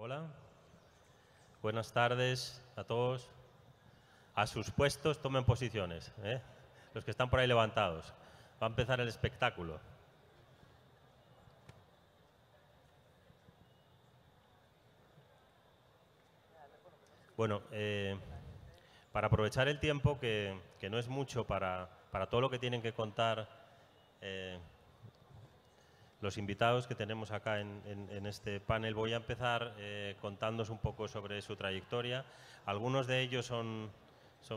Hola, buenas tardes a todos. A sus puestos tomen posiciones, los que están por ahí levantados. Va a empezar el espectáculo. Bueno, para aprovechar el tiempo, que no es mucho para todo lo que tienen que contar los invitados que tenemos acá en este panel, voy a empezar contándoos un poco sobre su trayectoria. Algunos de ellos son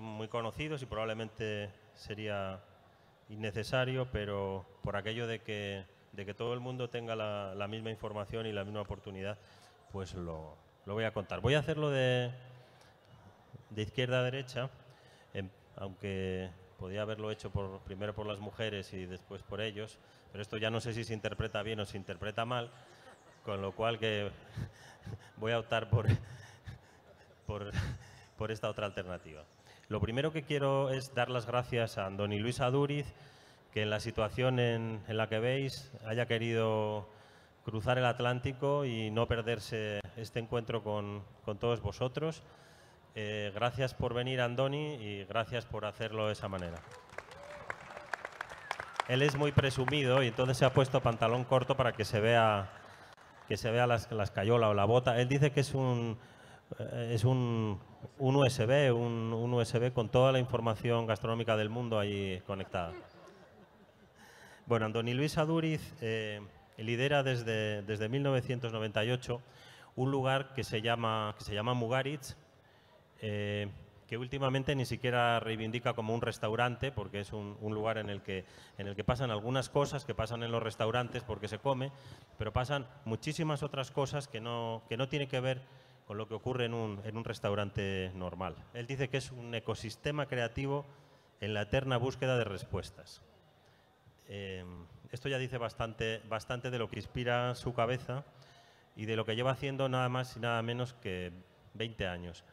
muy conocidos y probablemente sería innecesario, pero por aquello de que todo el mundo tenga la misma información y la misma oportunidad, pues lo voy a contar. Voy a hacerlo de izquierda a derecha, aunque podía haberlo hecho primero por las mujeres y después por ellos, pero esto ya no sé si se interpreta bien o se interpreta mal, con lo cual que voy a optar por esta otra alternativa. Lo primero que quiero es dar las gracias a Andoni Luis Adúriz, que en la situación en la que veis haya querido cruzar el Atlántico y no perderse este encuentro con todos vosotros. Gracias por venir, Andoni, y gracias por hacerlo de esa manera. Él es muy presumido y entonces se ha puesto pantalón corto para que se vea la escayola o la bota. Él dice que es un USB con toda la información gastronómica del mundo ahí conectada. Bueno, Andoni Luis Adúriz lidera desde 1998 un lugar que se llama Mugaritz, que últimamente ni siquiera reivindica como un restaurante, porque es un lugar en el que pasan algunas cosas que pasan en los restaurantes porque se come, pero pasan muchísimas otras cosas que no tienen que ver con lo que ocurre en un restaurante normal. Él dice que es un ecosistema creativo en la eterna búsqueda de respuestas. Esto ya dice bastante de lo que inspira su cabeza y de lo que lleva haciendo nada más y nada menos que 20 años.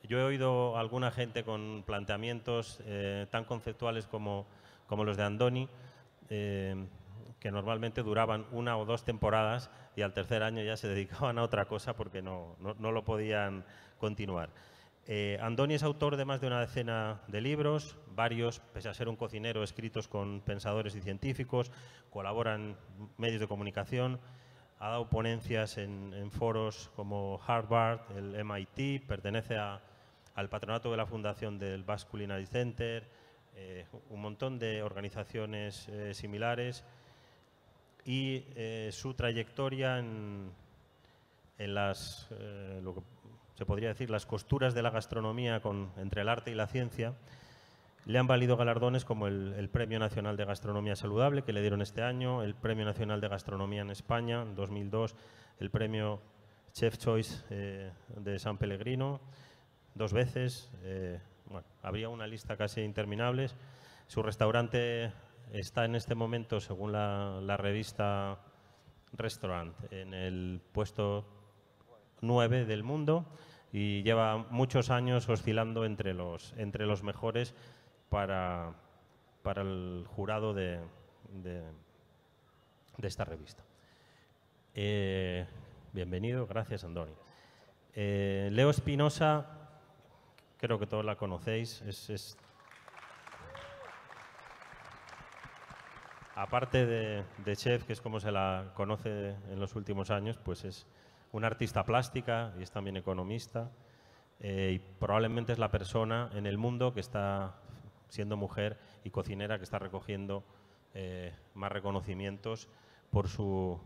Yo he oído a alguna gente con planteamientos tan conceptuales como los de Andoni, que normalmente duraban 1 o 2 temporadas y al tercer año ya se dedicaban a otra cosa porque no lo podían continuar. Andoni es autor de más de una decena de libros, varios, pese a ser un cocinero, escritos con pensadores y científicos, colabora en medios de comunicación, ha dado ponencias en foros como Harvard, el MIT, pertenece al patronato de la fundación del Basque Culinary Center, un montón de organizaciones similares, y su trayectoria en lo que se podría decir las costuras de la gastronomía entre el arte y la ciencia, le han valido galardones como el Premio Nacional de Gastronomía Saludable, que le dieron este año, el Premio Nacional de Gastronomía en España en 2002, el Premio Chef Choice de San Pellegrino, 2 veces. Bueno, habría una lista casi interminable. Su restaurante está en este momento, según la revista Restaurant, en el puesto 9 del mundo y lleva muchos años oscilando entre los mejores para el jurado de esta revista. Bienvenido, gracias, Andoni. Leo Espinosa, creo que todos la conocéis, aparte de chef, que es como se la conoce en los últimos años, pues es una artista plástica y es también economista, y probablemente es la persona en el mundo que está siendo mujer y cocinera que está recogiendo más reconocimientos por su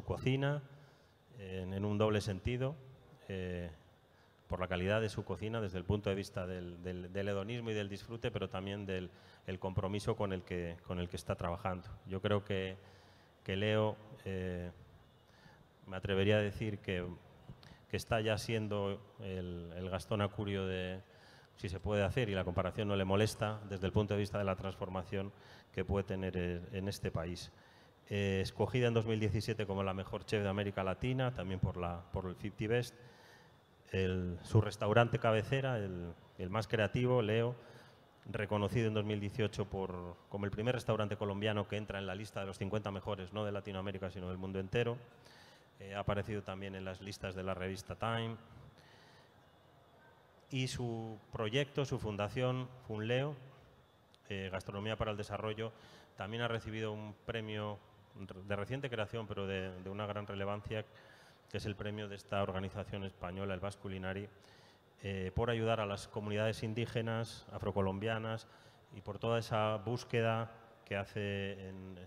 cocina, en un doble sentido, por la calidad de su cocina desde el punto de vista del hedonismo y del disfrute, pero también del compromiso con el que está trabajando. Yo creo que Leo, me atrevería a decir que está ya siendo el Gastón Acurio de, si se puede hacer y la comparación no le molesta, desde el punto de vista de la transformación que puede tener en este país. Escogida en 2017 como la mejor chef de América Latina, también por el 50 Best. Su restaurante cabecera, el más creativo, Leo, reconocido en 2018 como el primer restaurante colombiano que entra en la lista de los 50 mejores, no de Latinoamérica, sino del mundo entero. ha aparecido también en las listas de la revista Time. Y su proyecto, su fundación, Funleo, Gastronomía para el Desarrollo, también ha recibido un premio de reciente creación, pero de una gran relevancia, que es el premio de esta organización española, el Basque Culinary, por ayudar a las comunidades indígenas, afrocolombianas, y por toda esa búsqueda que hace en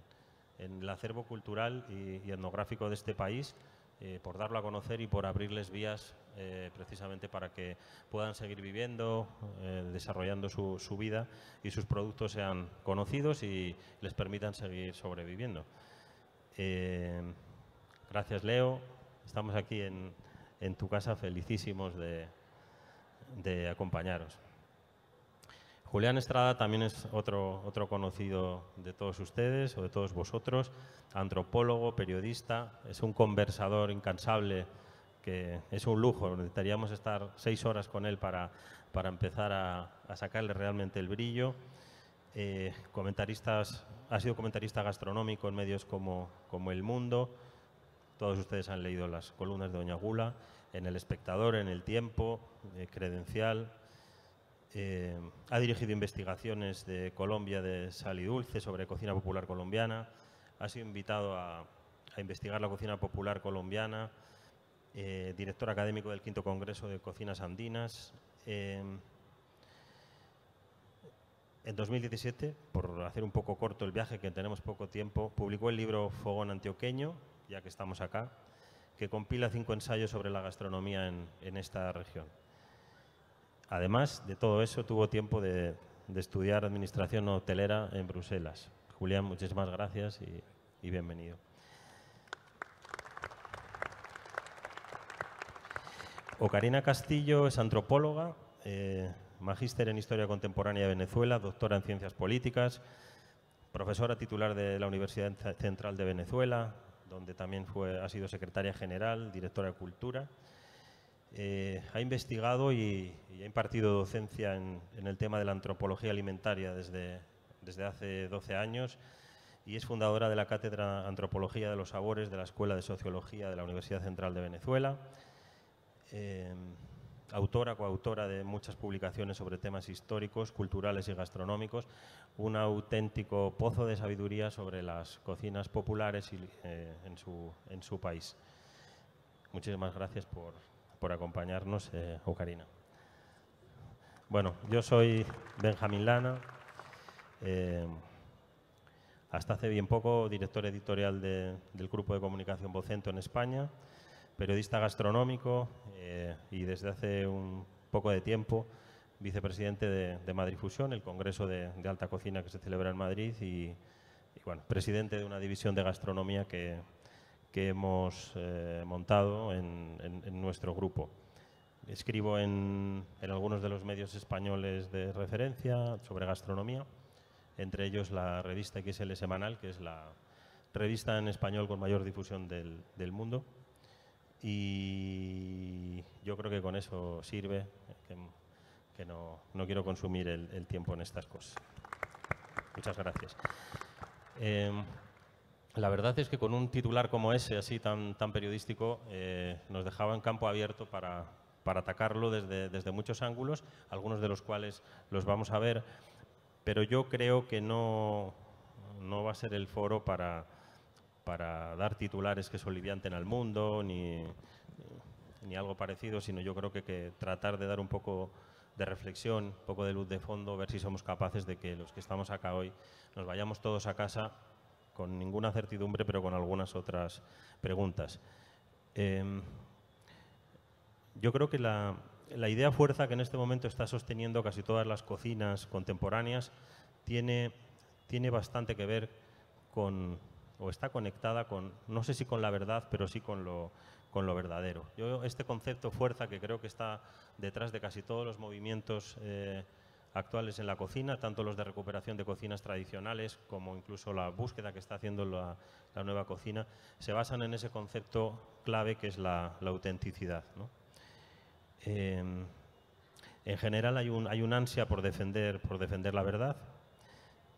el acervo cultural y etnográfico de este país, por darlo a conocer y por abrirles vías precisamente para que puedan seguir viviendo, desarrollando su vida y sus productos sean conocidos y les permitan seguir sobreviviendo. Gracias, Leo. Estamos aquí en tu casa, felicísimos de acompañaros. Julián Estrada también es otro conocido de todos ustedes o de todos vosotros, antropólogo, periodista, es un conversador incansable, que es un lujo. Necesitaríamos estar 6 horas con él para empezar a sacarle realmente el brillo. Ha sido comentarista gastronómico en medios como El Mundo. Todos ustedes han leído las columnas de Doña Gula, en El Espectador, en El Tiempo, Credencial. Ha dirigido investigaciones de Colombia de Sal y Dulce sobre cocina popular colombiana. Ha sido invitado a investigar la cocina popular colombiana. Director académico del V Congreso de Cocinas Andinas. En 2017, por hacer un poco corto el viaje, que tenemos poco tiempo, publicó el libro Fogón Antioqueño, ya que estamos acá, que compila 5 ensayos sobre la gastronomía en esta región. Además de todo eso, tuvo tiempo de estudiar Administración Hotelera en Bruselas. Julián, muchísimas gracias y bienvenido. Ocarina Castillo es antropóloga, magíster en Historia Contemporánea de Venezuela, doctora en Ciencias Políticas, profesora titular de la Universidad Central de Venezuela, donde también ha sido secretaria general, directora de Cultura. Ha investigado y ha impartido docencia en el tema de la antropología alimentaria desde hace 12 años y es fundadora de la Cátedra Antropología de los Sabores de la Escuela de Sociología de la Universidad Central de Venezuela. Autora, coautora de muchas publicaciones sobre temas históricos, culturales y gastronómicos, un auténtico pozo de sabiduría sobre las cocinas populares en su país. Muchísimas gracias por acompañarnos, Ocarina. Bueno, yo soy Benjamín Lana, hasta hace bien poco director editorial del Grupo de Comunicación Vocento en España, periodista gastronómico y desde hace un poco de tiempo vicepresidente de Madrid Fusión, el congreso de alta cocina que se celebra en Madrid y bueno, presidente de una división de gastronomía que hemos montado en nuestro grupo. Escribo en algunos de los medios españoles de referencia sobre gastronomía, entre ellos la revista XL Semanal, que es la revista en español con mayor difusión del mundo. Y yo creo que con eso sirve, que no quiero consumir el tiempo en estas cosas. Muchas gracias. La verdad es que con un titular como ese, así tan periodístico, nos dejaba en campo abierto para atacarlo desde muchos ángulos, algunos de los cuales los vamos a ver, pero yo creo que no va a ser el foro para dar titulares que solivianten al mundo ni algo parecido, sino yo creo que tratar de dar un poco de reflexión, un poco de luz de fondo, ver si somos capaces de que los que estamos acá hoy nos vayamos todos a casa con ninguna certidumbre, pero con algunas otras preguntas. Yo creo que la idea fuerza que en este momento está sosteniendo casi todas las cocinas contemporáneas tiene bastante que ver con, o está conectada con, no sé si con la verdad, pero sí con lo verdadero. Yo este concepto fuerza, que creo que está detrás de casi todos los movimientos actuales en la cocina, tanto los de recuperación de cocinas tradicionales como incluso la búsqueda que está haciendo la nueva cocina, se basan en ese concepto clave que es la autenticidad, ¿no? En general hay un ansia por defender la verdad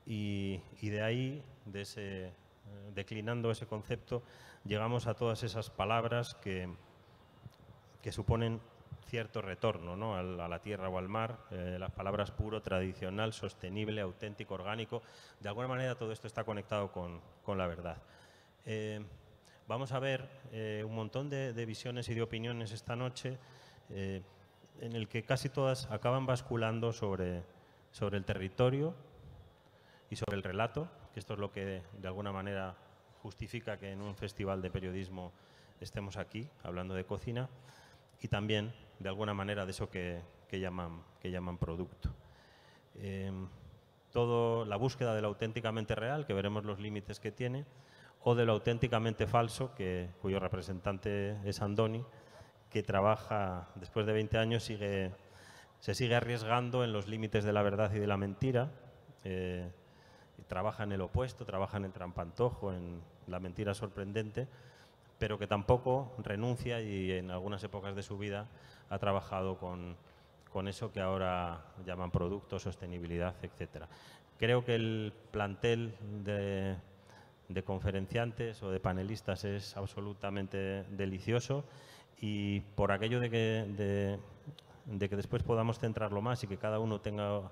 y de ahí, de declinando ese concepto, llegamos a todas esas palabras que suponen cierto retorno, ¿no?, a la tierra o al mar, las palabras puro, tradicional, sostenible, auténtico, orgánico. De alguna manera todo esto está conectado con la verdad. Vamos a ver un montón de visiones y de opiniones esta noche, en el que casi todas acaban basculando sobre el territorio y sobre el relato, que esto es lo que de alguna manera justifica que en un festival de periodismo estemos aquí hablando de cocina, y también de alguna manera de eso que llaman producto. Todo la búsqueda de lo auténticamente real, que veremos los límites que tiene, o de lo auténticamente falso, cuyo representante es Andoni, que trabaja, después de 20 años, se sigue arriesgando en los límites de la verdad y de la mentira. Trabaja en el opuesto, trabaja en el trampantojo, en la mentira sorprendente, pero que tampoco renuncia y en algunas épocas de su vida ha trabajado con eso que ahora llaman producto, sostenibilidad, etc. Creo que el plantel de conferenciantes o de panelistas es absolutamente delicioso, y por aquello de que después podamos centrarlo más y que cada uno tenga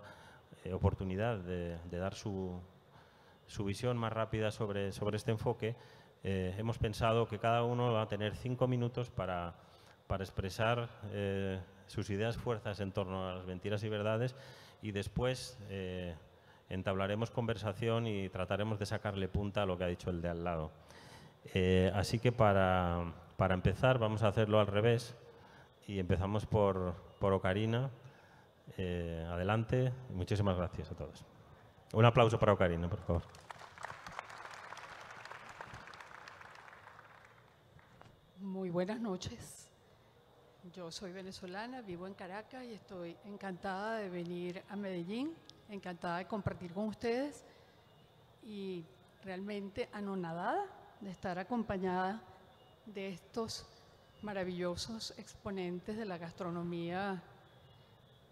oportunidad de dar su visión más rápida sobre este enfoque, hemos pensado que cada uno va a tener 5 minutos para expresar sus ideas fuerzas en torno a las mentiras y verdades, y después entablaremos conversación y trataremos de sacarle punta a lo que ha dicho el de al lado. Así que para empezar vamos a hacerlo al revés, y empezamos por Ocarina. Adelante, y muchísimas gracias a todos. Un aplauso para Ocarina, por favor. Muy buenas noches. Yo soy venezolana, vivo en Caracas y estoy encantada de venir a Medellín, encantada de compartir con ustedes y realmente anonadada de estar acompañada de estos maravillosos exponentes de la gastronomía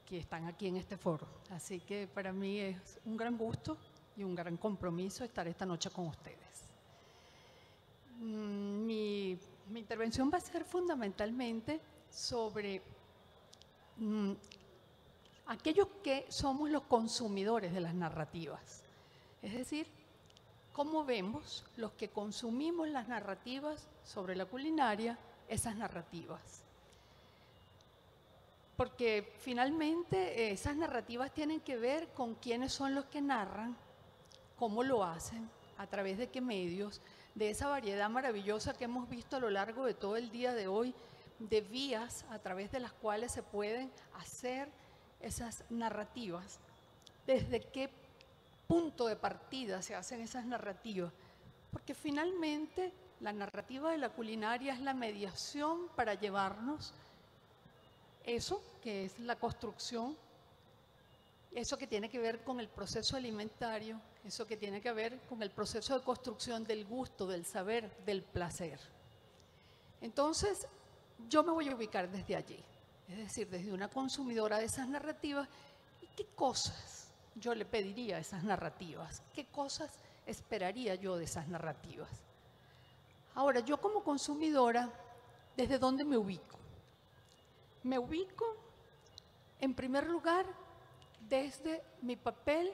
que están aquí en este foro. Así que para mí es un gran gusto y un gran compromiso estar esta noche con ustedes. Mi intervención va a ser fundamentalmente sobre aquellos que somos los consumidores de las narrativas. Es decir, cómo vemos los que consumimos las narrativas sobre la culinaria, esas narrativas. Porque finalmente esas narrativas tienen que ver con quiénes son los que narran, cómo lo hacen, a través de qué medios, de esa variedad maravillosa que hemos visto a lo largo de todo el día de hoy, de vías a través de las cuales se pueden hacer esas narrativas. ¿Desde qué punto de partida se hacen esas narrativas? Porque finalmente la narrativa de la culinaria es la mediación para llevarnos eso que es la construcción, eso que tiene que ver con el proceso alimentario, eso que tiene que ver con el proceso de construcción del gusto, del saber, del placer. Entonces, yo me voy a ubicar desde allí, es decir, desde una consumidora de esas narrativas. ¿Y qué cosas yo le pediría a esas narrativas? ¿Qué cosas esperaría yo de esas narrativas? Ahora, yo como consumidora, ¿desde dónde me ubico? Me ubico, en primer lugar, desde mi papel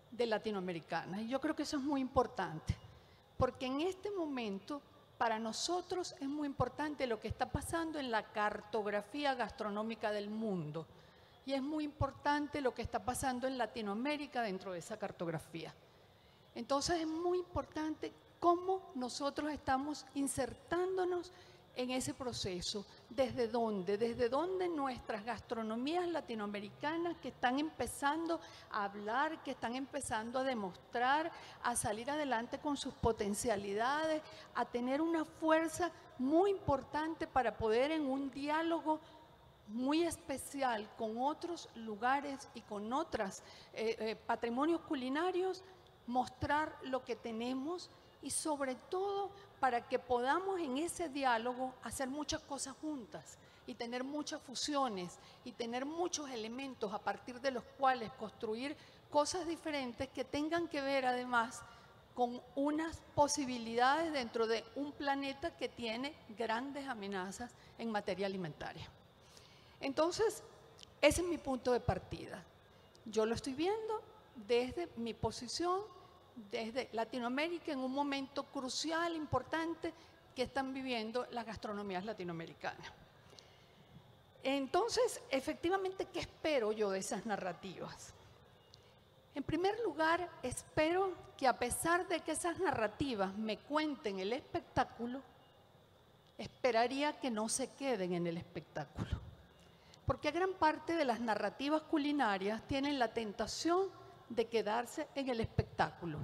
de latinoamericana. Y yo creo que eso es muy importante, porque en este momento para nosotros es muy importante lo que está pasando en la cartografía gastronómica del mundo. Y es muy importante lo que está pasando en Latinoamérica dentro de esa cartografía. Entonces es muy importante cómo nosotros estamos insertándonos en ese proceso. ¿Desde dónde? Desde dónde nuestras gastronomías latinoamericanas que están empezando a hablar, que están empezando a demostrar, a salir adelante con sus potencialidades, a tener una fuerza muy importante para poder en un diálogo muy especial con otros lugares y con otros patrimonios culinarios, mostrar lo que tenemos y sobre todo para que podamos en ese diálogo hacer muchas cosas juntas y tener muchas fusiones y tener muchos elementos a partir de los cuales construir cosas diferentes que tengan que ver además con unas posibilidades dentro de un planeta que tiene grandes amenazas en materia alimentaria. Entonces, ese es mi punto de partida. Yo lo estoy viendo desde mi posición, desde Latinoamérica, en un momento crucial, importante, que están viviendo las gastronomías latinoamericanas. Entonces, efectivamente, ¿qué espero yo de esas narrativas? En primer lugar, espero que a pesar de que esas narrativas me cuenten el espectáculo, esperaría que no se queden en el espectáculo. Porque gran parte de las narrativas culinarias tienen la tentación de quedarse en el espectáculo.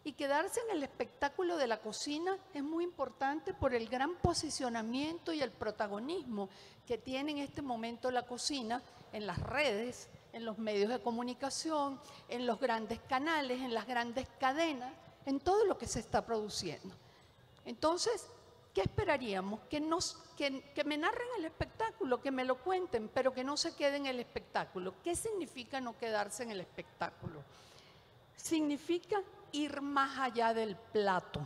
Y quedarse en el espectáculo de la cocina es muy importante por el gran posicionamiento y el protagonismo que tiene en este momento la cocina en las redes, en los medios de comunicación, en los grandes canales, en las grandes cadenas, en todo lo que se está produciendo. Entonces, ¿qué esperaríamos? Que me narren el espectáculo, que me lo cuenten, pero que no se quede en el espectáculo. ¿Qué significa no quedarse en el espectáculo? Significa ir más allá del plato.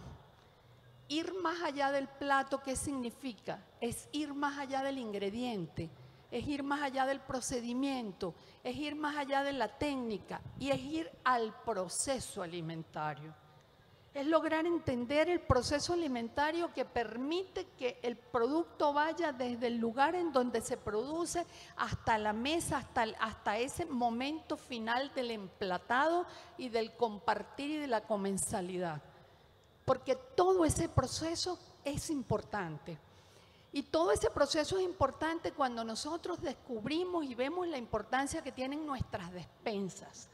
Ir más allá del plato, ¿qué significa? Es ir más allá del ingrediente, es ir más allá del procedimiento, es ir más allá de la técnica y es ir al proceso alimentario. Es lograr entender el proceso alimentario que permite que el producto vaya desde el lugar en donde se produce hasta la mesa, hasta ese momento final del emplatado y del compartir y de la comensalidad. Porque todo ese proceso es importante. Y todo ese proceso es importante cuando nosotros descubrimos y vemos la importancia que tienen nuestras despensas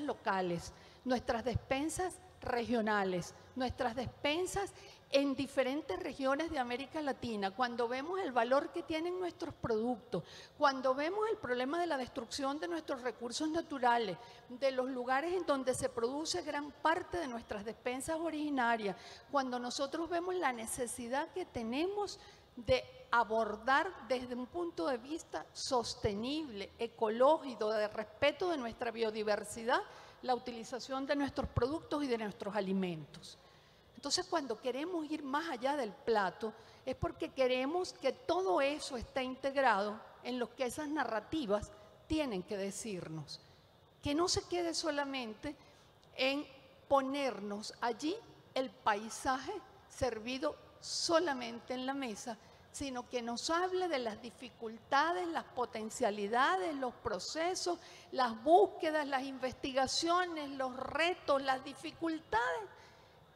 locales, nuestras despensas regionales, nuestras despensas en diferentes regiones de América Latina, cuando vemos el valor que tienen nuestros productos, cuando vemos el problema de la destrucción de nuestros recursos naturales, de los lugares en donde se produce gran parte de nuestras despensas originarias, cuando nosotros vemos la necesidad que tenemos de abordar desde un punto de vista sostenible, ecológico, de respeto de nuestra biodiversidad, la utilización de nuestros productos y de nuestros alimentos. Entonces, cuando queremos ir más allá del plato, es porque queremos que todo eso esté integrado en lo que esas narrativas tienen que decirnos. Que no se quede solamente en ponernos allí el paisaje servido solamente en la mesa, sino que nos hable de las dificultades, las potencialidades, los procesos, las búsquedas, las investigaciones, los retos, las dificultades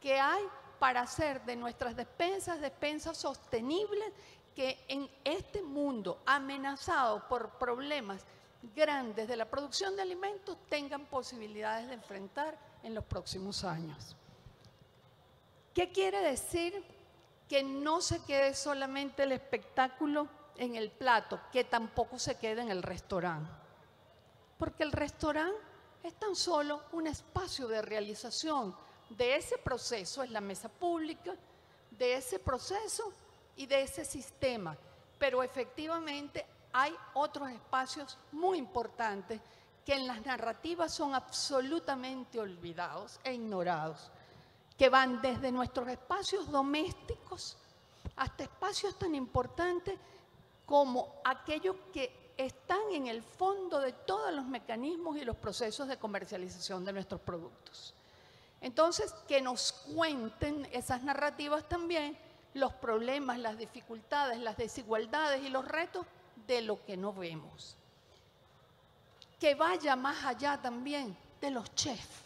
que hay para hacer de nuestras despensas sostenibles, que en este mundo amenazado por problemas grandes de la producción de alimentos tengan posibilidades de enfrentar en los próximos años. ¿Qué quiere decir? Que no se quede solamente el espectáculo en el plato, que tampoco se quede en el restaurante. Porque el restaurante es tan solo un espacio de realización de ese proceso, es la mesa pública, de ese proceso y de ese sistema. Pero efectivamente hay otros espacios muy importantes que en las narrativas son absolutamente olvidados e ignorados, que van desde nuestros espacios domésticos hasta espacios tan importantes como aquellos que están en el fondo de todos los mecanismos y los procesos de comercialización de nuestros productos. Entonces, que nos cuenten esas narrativas también, los problemas, las dificultades, las desigualdades y los retos de lo que no vemos. Que vaya más allá también de los chefs.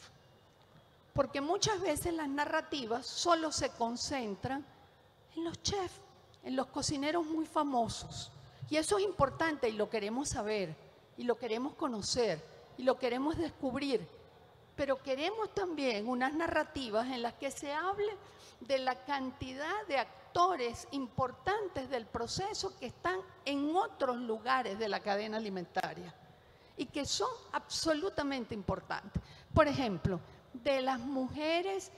Porque muchas veces las narrativas solo se concentran en los chefs, en los cocineros muy famosos. Y eso es importante y lo queremos saber, y lo queremos conocer, y lo queremos descubrir. Pero queremos también unas narrativas en las que se hable de la cantidad de actores importantes del proceso que están en otros lugares de la cadena alimentaria y que son absolutamente importantes. Por ejemplo, de las mujeres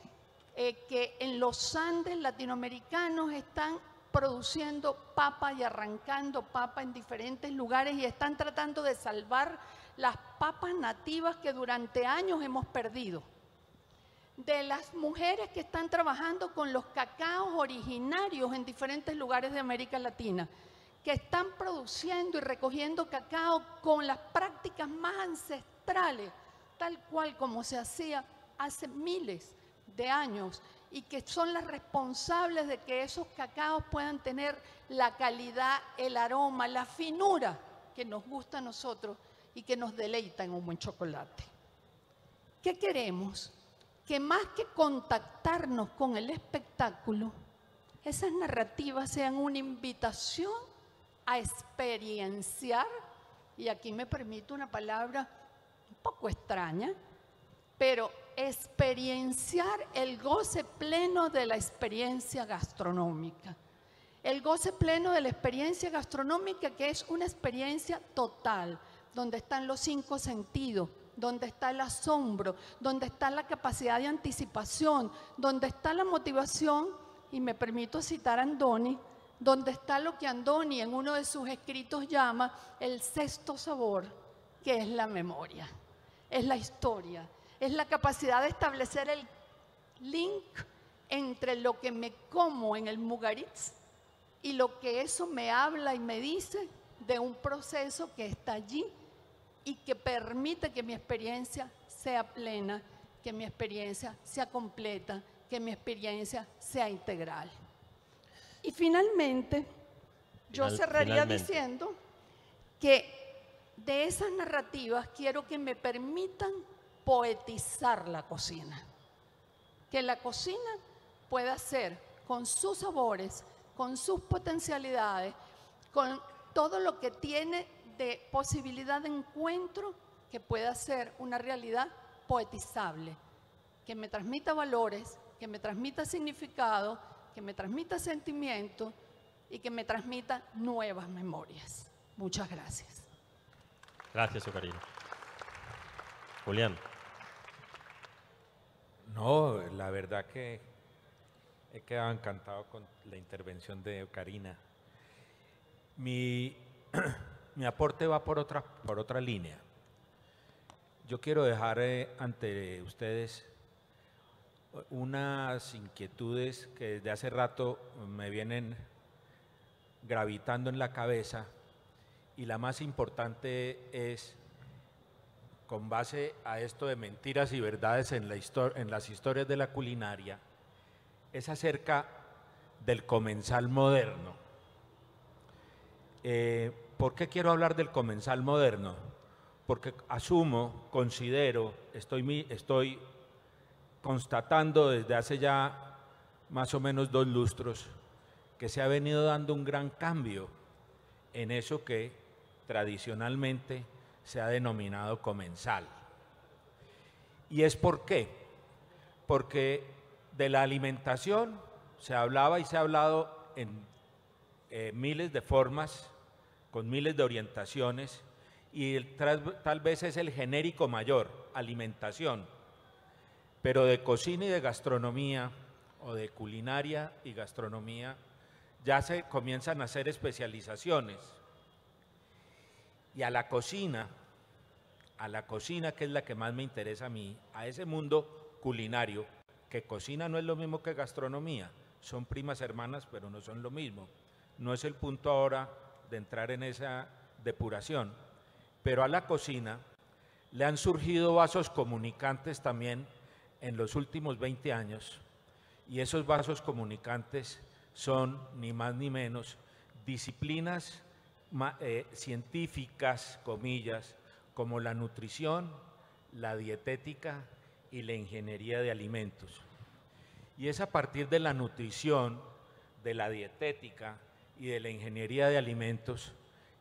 que en los Andes latinoamericanos están produciendo papa y arrancando papa en diferentes lugares y están tratando de salvar las papas nativas que durante años hemos perdido. de las mujeres que están trabajando con los cacaos originarios en diferentes lugares de América Latina, que están produciendo y recogiendo cacao con las prácticas más ancestrales, tal cual como se hacía hace miles de años, y que son las responsables de que esos cacaos puedan tener la calidad, el aroma, la finura que nos gusta a nosotros y que nos deleita en un buen chocolate. ¿Qué queremos? Que más que contactarnos con el espectáculo, esas narrativas sean una invitación a experienciar, y aquí me permito una palabra un poco extraña, pero experienciar el goce pleno de la experiencia gastronómica. El goce pleno de la experiencia gastronómica, que es una experiencia total, donde están los 5 sentidos, donde está el asombro, donde está la capacidad de anticipación, donde está la motivación, y me permito citar a Andoni, donde está lo que Andoni en uno de sus escritos llama el 6º sabor, que es la memoria, es la historia, es la capacidad de establecer el link entre lo que me como en el Mugaritz y lo que eso me habla y me dice de un proceso que está allí y que permite que mi experiencia sea plena, que mi experiencia sea completa, que mi experiencia sea integral. Y finalmente, yo cerraría diciendo que de esas narrativas quiero que me permitan poetizar la cocina. Que la cocina pueda ser, con sus sabores, con sus potencialidades, con todo lo que tiene de posibilidad de encuentro, que pueda ser una realidad poetizable, que me transmita valores, que me transmita significado, que me transmita sentimiento y que me transmita nuevas memorias. Muchas gracias. Gracias, Ocarina. Julián. No, la verdad que he quedado encantado con la intervención de Ocarina. Mi aporte va por otra línea. Yo quiero dejar ante ustedes unas inquietudes que desde hace rato me vienen gravitando en la cabeza, y la más importante es, con base a esto de mentiras y verdades en las historias de la culinaria, es acerca del comensal moderno. ¿Por qué quiero hablar del comensal moderno? Porque asumo, considero, estoy constatando desde hace ya más o menos 2 lustros que se ha venido dando un gran cambio en eso que tradicionalmente se ha denominado comensal. ¿Y es por qué? Porque de la alimentación se hablaba y se ha hablado en miles de formas, con miles de orientaciones, y tal vez es el genérico mayor, alimentación, pero de cocina y de gastronomía, o de culinaria y gastronomía, ya se comienzan a hacer especializaciones. Y a la cocina, que es la que más me interesa a mí, a ese mundo culinario, que cocina no es lo mismo que gastronomía, son primas hermanas, pero no son lo mismo. No es el punto ahora de entrar en esa depuración, pero a la cocina le han surgido vasos comunicantes también en los últimos 20 años, y esos vasos comunicantes son ni más ni menos disciplinas científicas, comillas, como la nutrición, la dietética y la ingeniería de alimentos. Y es a partir de la nutrición, de la dietética y de la ingeniería de alimentos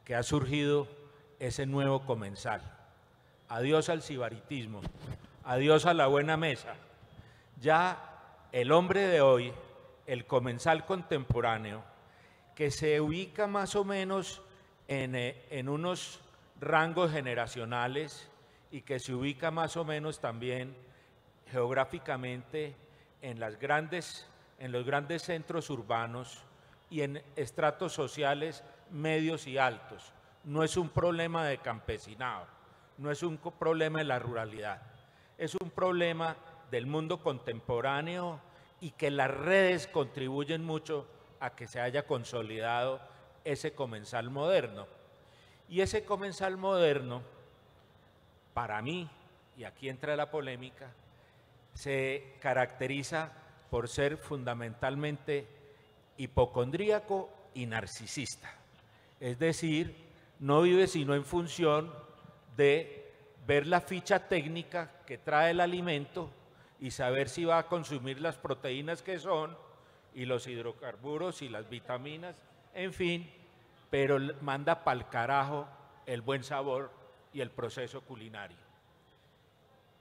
que ha surgido ese nuevo comensal. Adiós al sibaritismo, adiós a la buena mesa. Ya el hombre de hoy, el comensal contemporáneo, que se ubica más o menos en unos rangos generacionales y que se ubica más o menos también geográficamente en los grandes centros urbanos y en estratos sociales medios y altos. No es un problema de campesinado, no es un problema de la ruralidad, es un problema del mundo contemporáneo y que las redes contribuyen mucho a que se haya consolidado ese comensal moderno. Y ese comensal moderno, para mí, y aquí entra la polémica, se caracteriza por ser fundamentalmente hipocondríaco y narcisista. Es decir, no vive sino en función de ver la ficha técnica que trae el alimento y saber si va a consumir las proteínas que son, y los hidrocarburos y las vitaminas, en fin, pero manda pa'l carajo el buen sabor y el proceso culinario.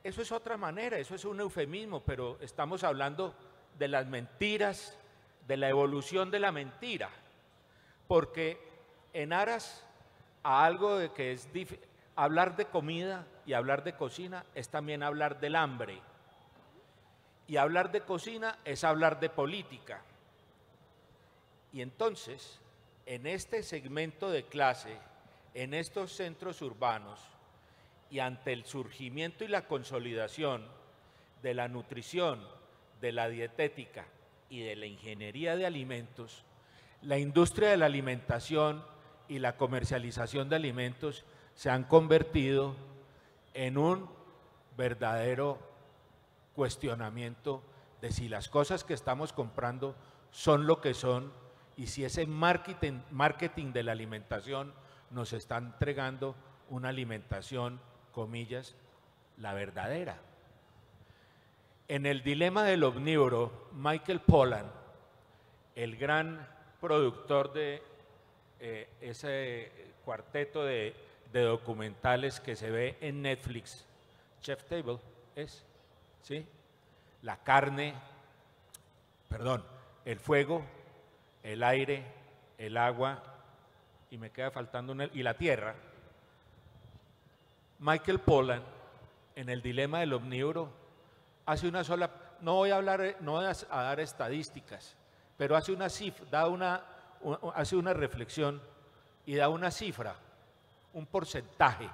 Eso es otra manera, eso es un eufemismo, pero estamos hablando de las mentiras, de la evolución de la mentira, porque en aras a algo de que es hablar de comida y hablar de cocina es también hablar del hambre, y hablar de cocina es hablar de política. Y entonces, en este segmento de clase, en estos centros urbanos, y ante el surgimiento y la consolidación de la nutrición, de la dietética y de la ingeniería de alimentos, la industria de la alimentación y la comercialización de alimentos se han convertido en un verdadero cuestionamiento de si las cosas que estamos comprando son lo que son y si ese marketing de la alimentación nos está entregando una alimentación, comillas, la verdadera. En el dilema del omnívoro, Michael Pollan, el gran productor de ese cuarteto de documentales que se ve en Netflix, Chef Table, ¿es? ¿Sí? La carne, perdón, el fuego, el aire, el agua, y me queda faltando y la tierra. Michael Pollan, en el dilema del omnívoro, hace una sola, no voy a hablar, no voy a dar estadísticas, pero hace una cifra, hace una reflexión y da una cifra, un porcentaje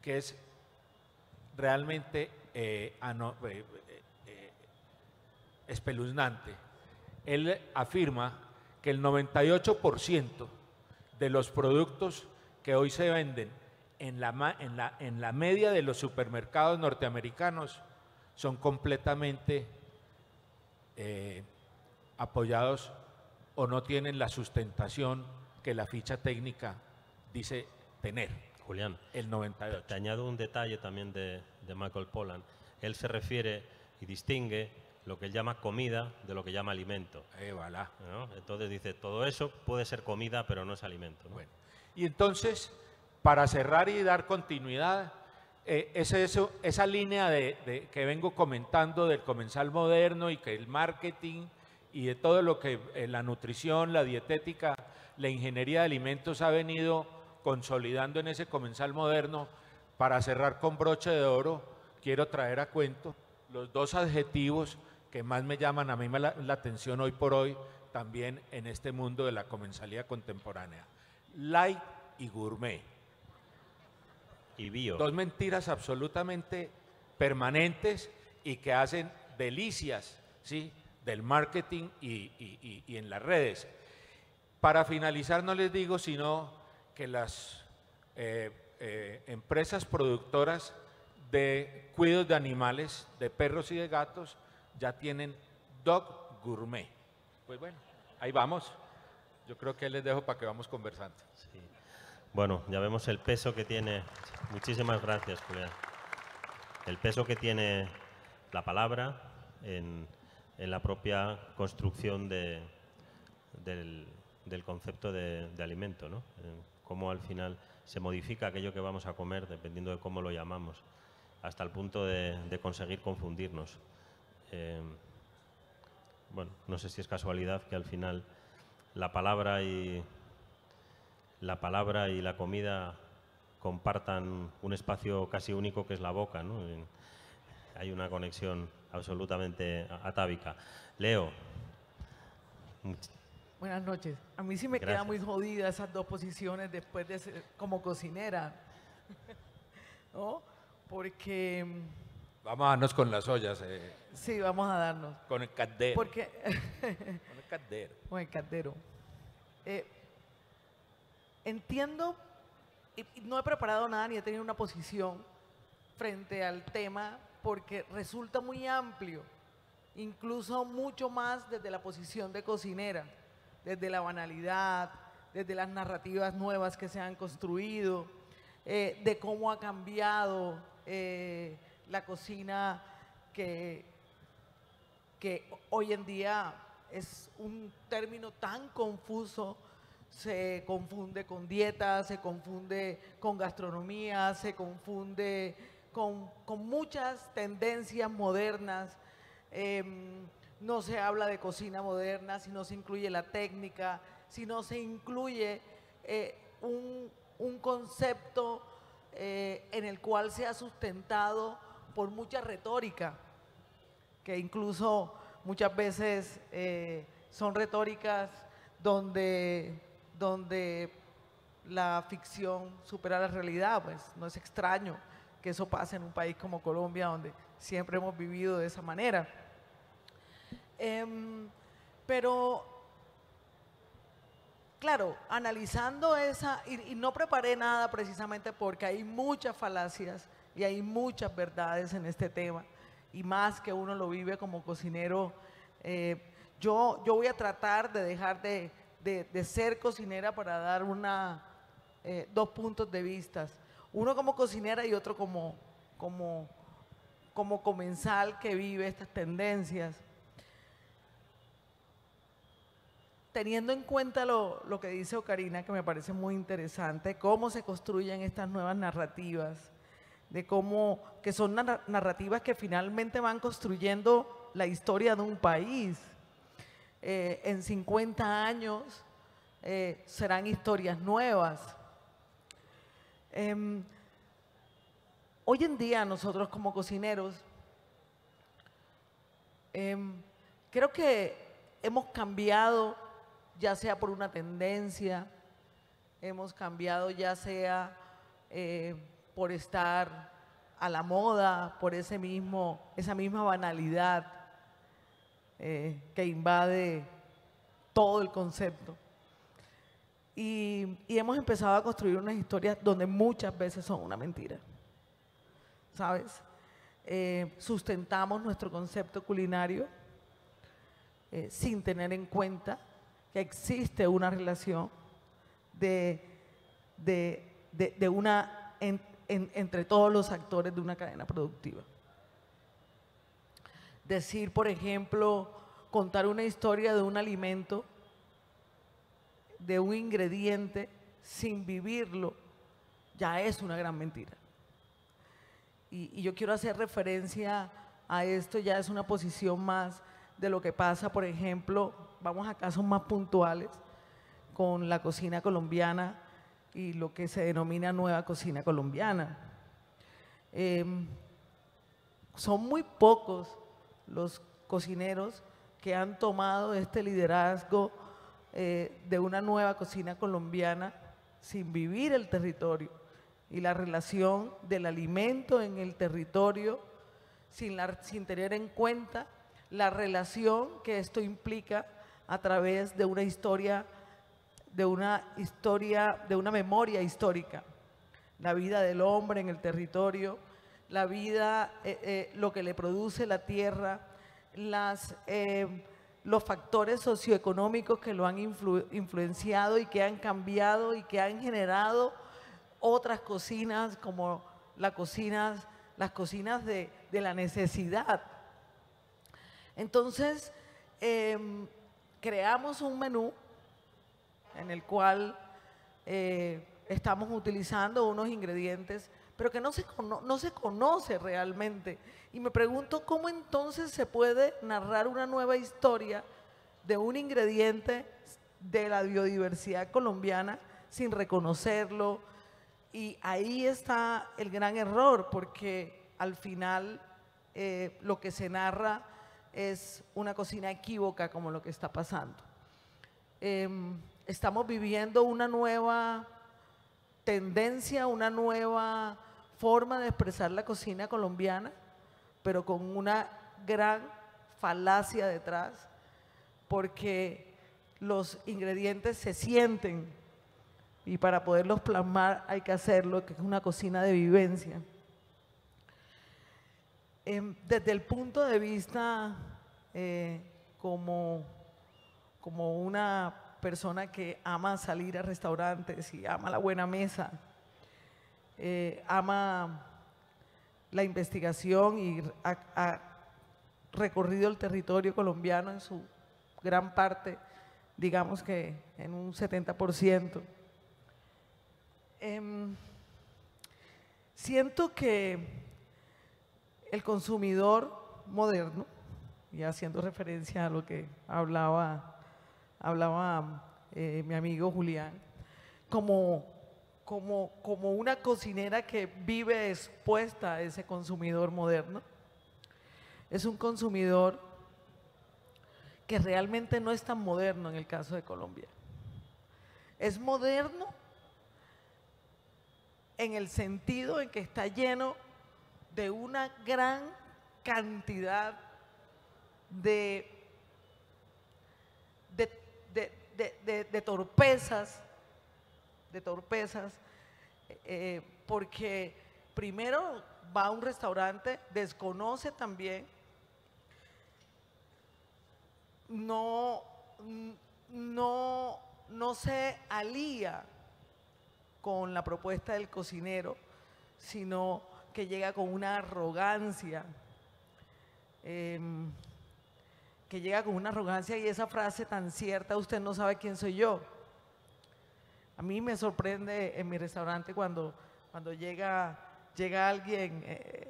que es realmente espeluznante. Él afirma que el 98% de los productos que hoy se venden en la media de los supermercados norteamericanos son completamente apoyados o no tienen la sustentación que la ficha técnica dice tener. Julián, el 98. Te añado un detalle también de Michael Pollan. Él se refiere y distingue lo que él llama comida de lo que llama alimento. Voilà. ¿No? Entonces dice, todo eso puede ser comida, pero no es alimento, ¿no? Bueno, y entonces, para cerrar y dar continuidad, esa línea que vengo comentando del comensal moderno y que el marketing y de todo lo que la nutrición, la dietética, la ingeniería de alimentos ha venido consolidando en ese comensal moderno, para cerrar con broche de oro, quiero traer a cuento los dos adjetivos que más me llaman a mí la atención hoy por hoy, también en este mundo de la comensalía contemporánea: light y gourmet. Y bio. Dos mentiras absolutamente permanentes y que hacen delicias, ¿sí?, del marketing y en las redes. Para finalizar, no les digo sino que las empresas productoras de cuidados de animales, de perros y de gatos, ya tienen Dog Gourmet. Pues bueno, ahí vamos. Yo creo que les dejo para que vamos conversando. Sí. Bueno, ya vemos el peso que tiene. Muchísimas gracias, Julián. El peso que tiene la palabra en la propia construcción del concepto de alimento, ¿no? Cómo al final se modifica aquello que vamos a comer dependiendo de cómo lo llamamos, hasta el punto de conseguir confundirnos. Bueno, no sé si es casualidad que al final la palabra y la comida compartan un espacio casi único que es la boca, ¿no? Hay una conexión absolutamente atávica. Leo. Buenas noches. A mí sí me Gracias. queda muy jodida esas dos posiciones después de ser como cocinera, ¿no? Porque Vamos a darnos con las ollas, Sí, vamos a darnos. con el caldero. Porque Con el caldero. con el caldero. Entiendo, y no he preparado nada ni he tenido una posición frente al tema porque resulta muy amplio, incluso mucho más desde la posición de cocinera, desde la banalidad, desde las narrativas nuevas que se han construido, de cómo ha cambiado la cocina que hoy en día es un término tan confuso, se confunde con dieta, se confunde con gastronomía, se confunde con muchas tendencias modernas. No se habla de cocina moderna si no se incluye la técnica, si no se incluye un concepto en el cual se ha sustentado por mucha retórica, que incluso muchas veces son retóricas donde la ficción supera la realidad. Pues no es extraño que eso pase en un país como Colombia, donde siempre hemos vivido de esa manera. Pero, claro, analizando esa, y no preparé nada precisamente porque hay muchas falacias y hay muchas verdades en este tema, y más que uno lo vive como cocinero. Yo voy a tratar de dejar de ser cocinera para dar dos puntos de vista, uno como cocinera y otro como comensal que vive estas tendencias. Teniendo en cuenta lo que dice Ocarina, que me parece muy interesante, cómo se construyen estas nuevas narrativas, de cómo que son narrativas que finalmente van construyendo la historia de un país. En 50 años serán historias nuevas. Hoy en día nosotros como cocineros creo que hemos cambiado, ya sea por una tendencia, hemos cambiado ya sea por estar a la moda, por esa misma banalidad que invade todo el concepto. Y hemos empezado a construir unas historias donde muchas veces son una mentira, ¿sabes? Sustentamos nuestro concepto culinario sin tener en cuenta que existe una relación entre todos los actores de una cadena productiva. Decir, por ejemplo, contar una historia de un alimento, de un ingrediente, sin vivirlo, ya es una gran mentira. Y yo quiero hacer referencia a esto, ya es una posición más de lo que pasa, por ejemplo, vamos a casos más puntuales, con la cocina colombiana y lo que se denomina nueva cocina colombiana. Son muy pocos los cocineros que han tomado este liderazgo de una nueva cocina colombiana sin vivir el territorio y la relación del alimento en el territorio, sin tener en cuenta la relación que esto implica a través de una historia, de una memoria histórica, la vida del hombre en el territorio, la vida, lo que le produce la tierra, los factores socioeconómicos que lo han influenciado y que han cambiado y que han generado otras cocinas como las cocinas de la necesidad. Entonces, creamos un menú en el cual estamos utilizando unos ingredientes, pero que no se conoce realmente. Y me pregunto cómo entonces se puede narrar una nueva historia de un ingrediente de la biodiversidad colombiana sin reconocerlo. Y ahí está el gran error, porque al final lo que se narra es una cocina equívoca, como lo que está pasando. Estamos viviendo una nueva tendencia, una nueva forma de expresar la cocina colombiana, pero con una gran falacia detrás, porque los ingredientes se sienten y para poderlos plasmar hay que hacerlo, que es una cocina de vivencia. Desde el punto de vista como una persona que ama salir a restaurantes y ama la buena mesa, ama la investigación y ha recorrido el territorio colombiano en su gran parte, digamos que en un 70%. Siento que el consumidor moderno, y haciendo referencia a lo que hablaba mi amigo Julián, como una cocinera que vive expuesta a ese consumidor moderno, es un consumidor que realmente no es tan moderno en el caso de Colombia. Es moderno en el sentido en que está lleno de una gran cantidad de torpezas, porque primero va a un restaurante, desconoce también, no se alía con la propuesta del cocinero, sino que llega con una arrogancia, y esa frase tan cierta, usted no sabe quién soy yo. A mí me sorprende en mi restaurante cuando llega alguien,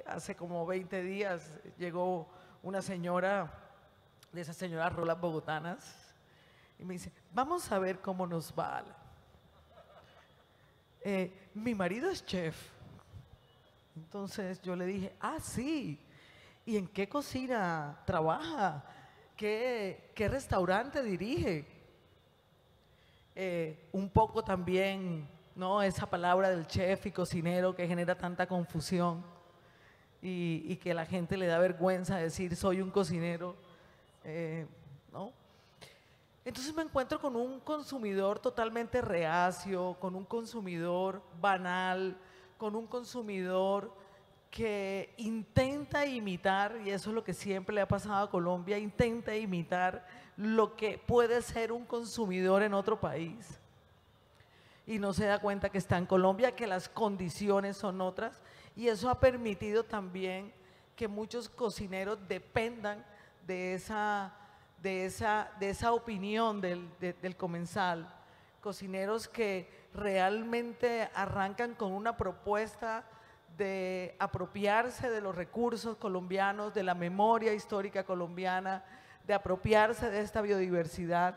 hace como 20 días llegó una señora, de esas señoras rolas bogotanas, y me dice, vamos a ver cómo nos va. Mi marido es chef. Entonces yo le dije, ah, sí, ¿y en qué cocina trabaja? ¿Qué restaurante dirige? Un poco también, ¿no? Esa palabra del chef y cocinero que genera tanta confusión y que a la gente le da vergüenza decir soy un cocinero, ¿no? Entonces me encuentro con un consumidor totalmente reacio, con un consumidor banal, con un consumidor que intenta imitar, y eso es lo que siempre le ha pasado a Colombia, intenta imitar lo que puede ser un consumidor en otro país. Y no se da cuenta que está en Colombia, que las condiciones son otras, y eso ha permitido también que muchos cocineros dependan de esa opinión del comensal. Cocineros que realmente arrancan con una propuesta de apropiarse de los recursos colombianos, de la memoria histórica colombiana, de apropiarse de esta biodiversidad,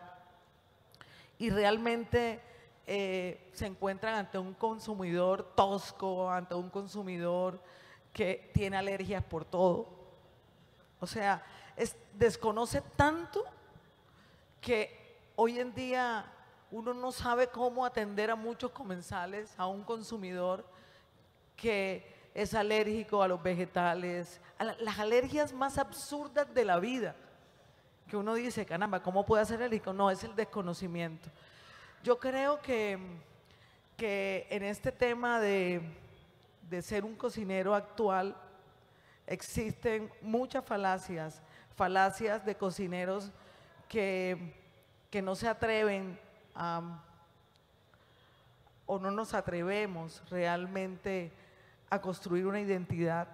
y realmente se encuentran ante un consumidor tosco, ante un consumidor que tiene alergias por todo. O sea, desconoce tanto que hoy en día uno no sabe cómo atender a muchos comensales, a un consumidor que es alérgico a los vegetales, a las alergias más absurdas de la vida, que uno dice, caramba, ¿cómo puede ser alérgico? No, es el desconocimiento. Yo creo que en este tema de ser un cocinero actual existen muchas falacias de cocineros que no se atreven o no nos atrevemos realmente a construir una identidad,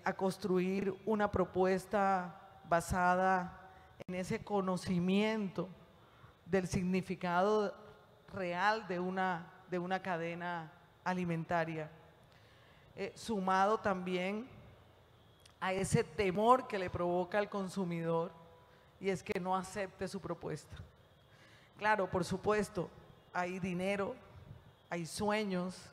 a construir una propuesta basada en ese conocimiento del significado real de una cadena alimentaria, sumado también a ese temor que le provoca al consumidor, y es que no acepte su propuesta. Claro, por supuesto, hay dinero, hay sueños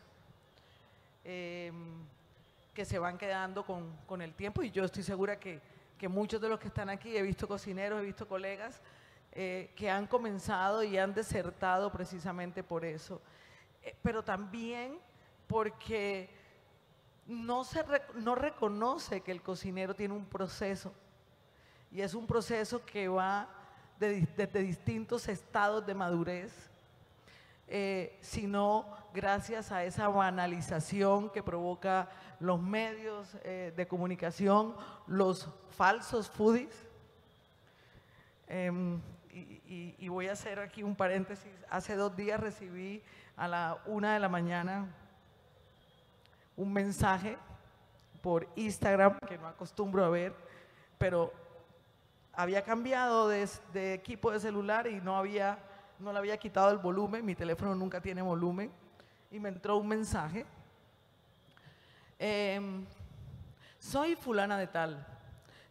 que se van quedando con el tiempo, y yo estoy segura que muchos de los que están aquí, he visto cocineros, he visto colegas que han comenzado y han desertado precisamente por eso, pero también porque no reconoce que el cocinero tiene un proceso, y es un proceso que va desde distintos estados de madurez, sino gracias a esa banalización que provoca los medios de comunicación, los falsos foodies. Y voy a hacer aquí un paréntesis. Hace 2 días recibí a la 1 de la mañana un mensaje por Instagram que no acostumbro a ver, pero había cambiado de equipo de celular y no le había quitado el volumen. Mi teléfono nunca tiene volumen, y me entró un mensaje: soy fulana de tal,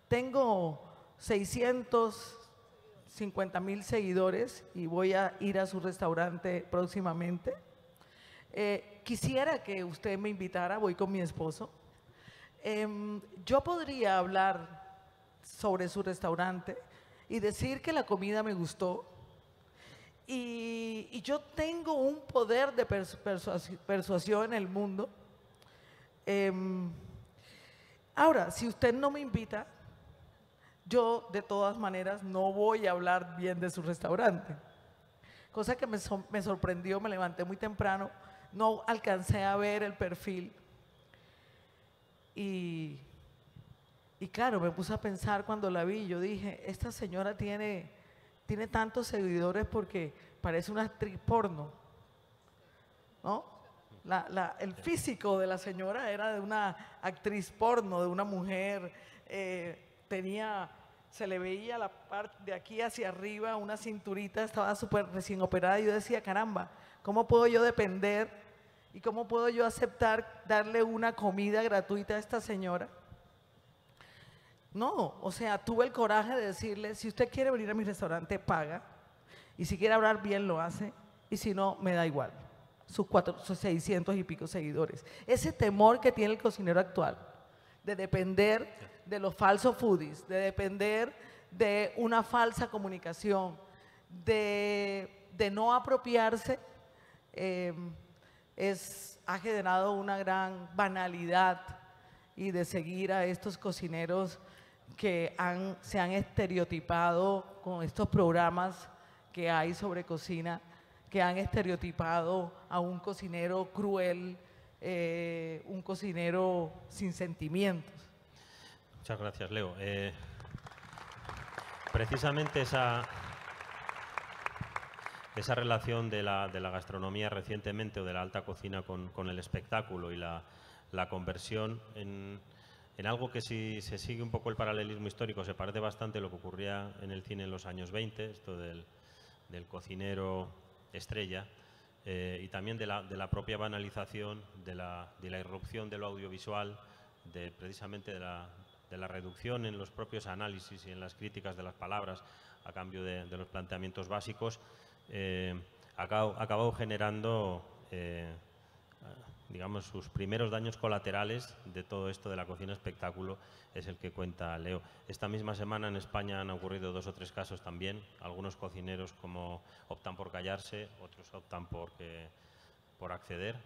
tengo 650,000 seguidores y voy a ir a su restaurante próximamente. Quisiera que usted me invitara, voy con mi esposo. Yo podría hablar sobre su restaurante y decir que la comida me gustó, y yo tengo un poder de persuasión en el mundo. Ahora, si usted no me invita, yo de todas maneras no voy a hablar bien de su restaurante. Cosa que me sorprendió. Me levanté muy temprano, no alcancé a ver el perfil, y claro, me puse a pensar cuando la vi. Yo dije, esta señora tiene tantos seguidores porque parece una actriz porno, ¿no? El físico de la señora era de una actriz porno, de una mujer. Se le veía la parte de aquí hacia arriba, una cinturita, estaba súper recién operada, y yo decía, caramba, ¿cómo puedo yo depender y cómo puedo yo aceptar darle una comida gratuita a esta señora? No, o sea, tuve el coraje de decirle, si usted quiere venir a mi restaurante, paga, y si quiere hablar bien, lo hace, y si no, me da igual. Sus 600 y pico seguidores. Ese temor que tiene el cocinero actual de depender de los falsos foodies, de depender de una falsa comunicación, de no apropiarse, ha generado una gran banalidad, y de seguir a estos cocineros que se han estereotipado con estos programas que hay sobre cocina, que han estereotipado a un cocinero cruel, un cocinero sin sentimientos. Muchas gracias, Leo. Precisamente esa relación de la gastronomía recientemente, o de la alta cocina, con el espectáculo y la conversión en algo que, si se sigue un poco el paralelismo histórico, se parece bastante a lo que ocurría en el cine en los años 20, esto del cocinero estrella, y también de la propia banalización, de la irrupción de lo audiovisual, precisamente de la reducción en los propios análisis y en las críticas de las palabras a cambio de los planteamientos básicos, ha acabado generando digamos, sus primeros daños colaterales de todo esto de la cocina espectáculo. Es el que cuenta Leo. Esta misma semana en España han ocurrido 2 o 3 casos también. Algunos cocineros como optan por callarse, otros optan por acceder.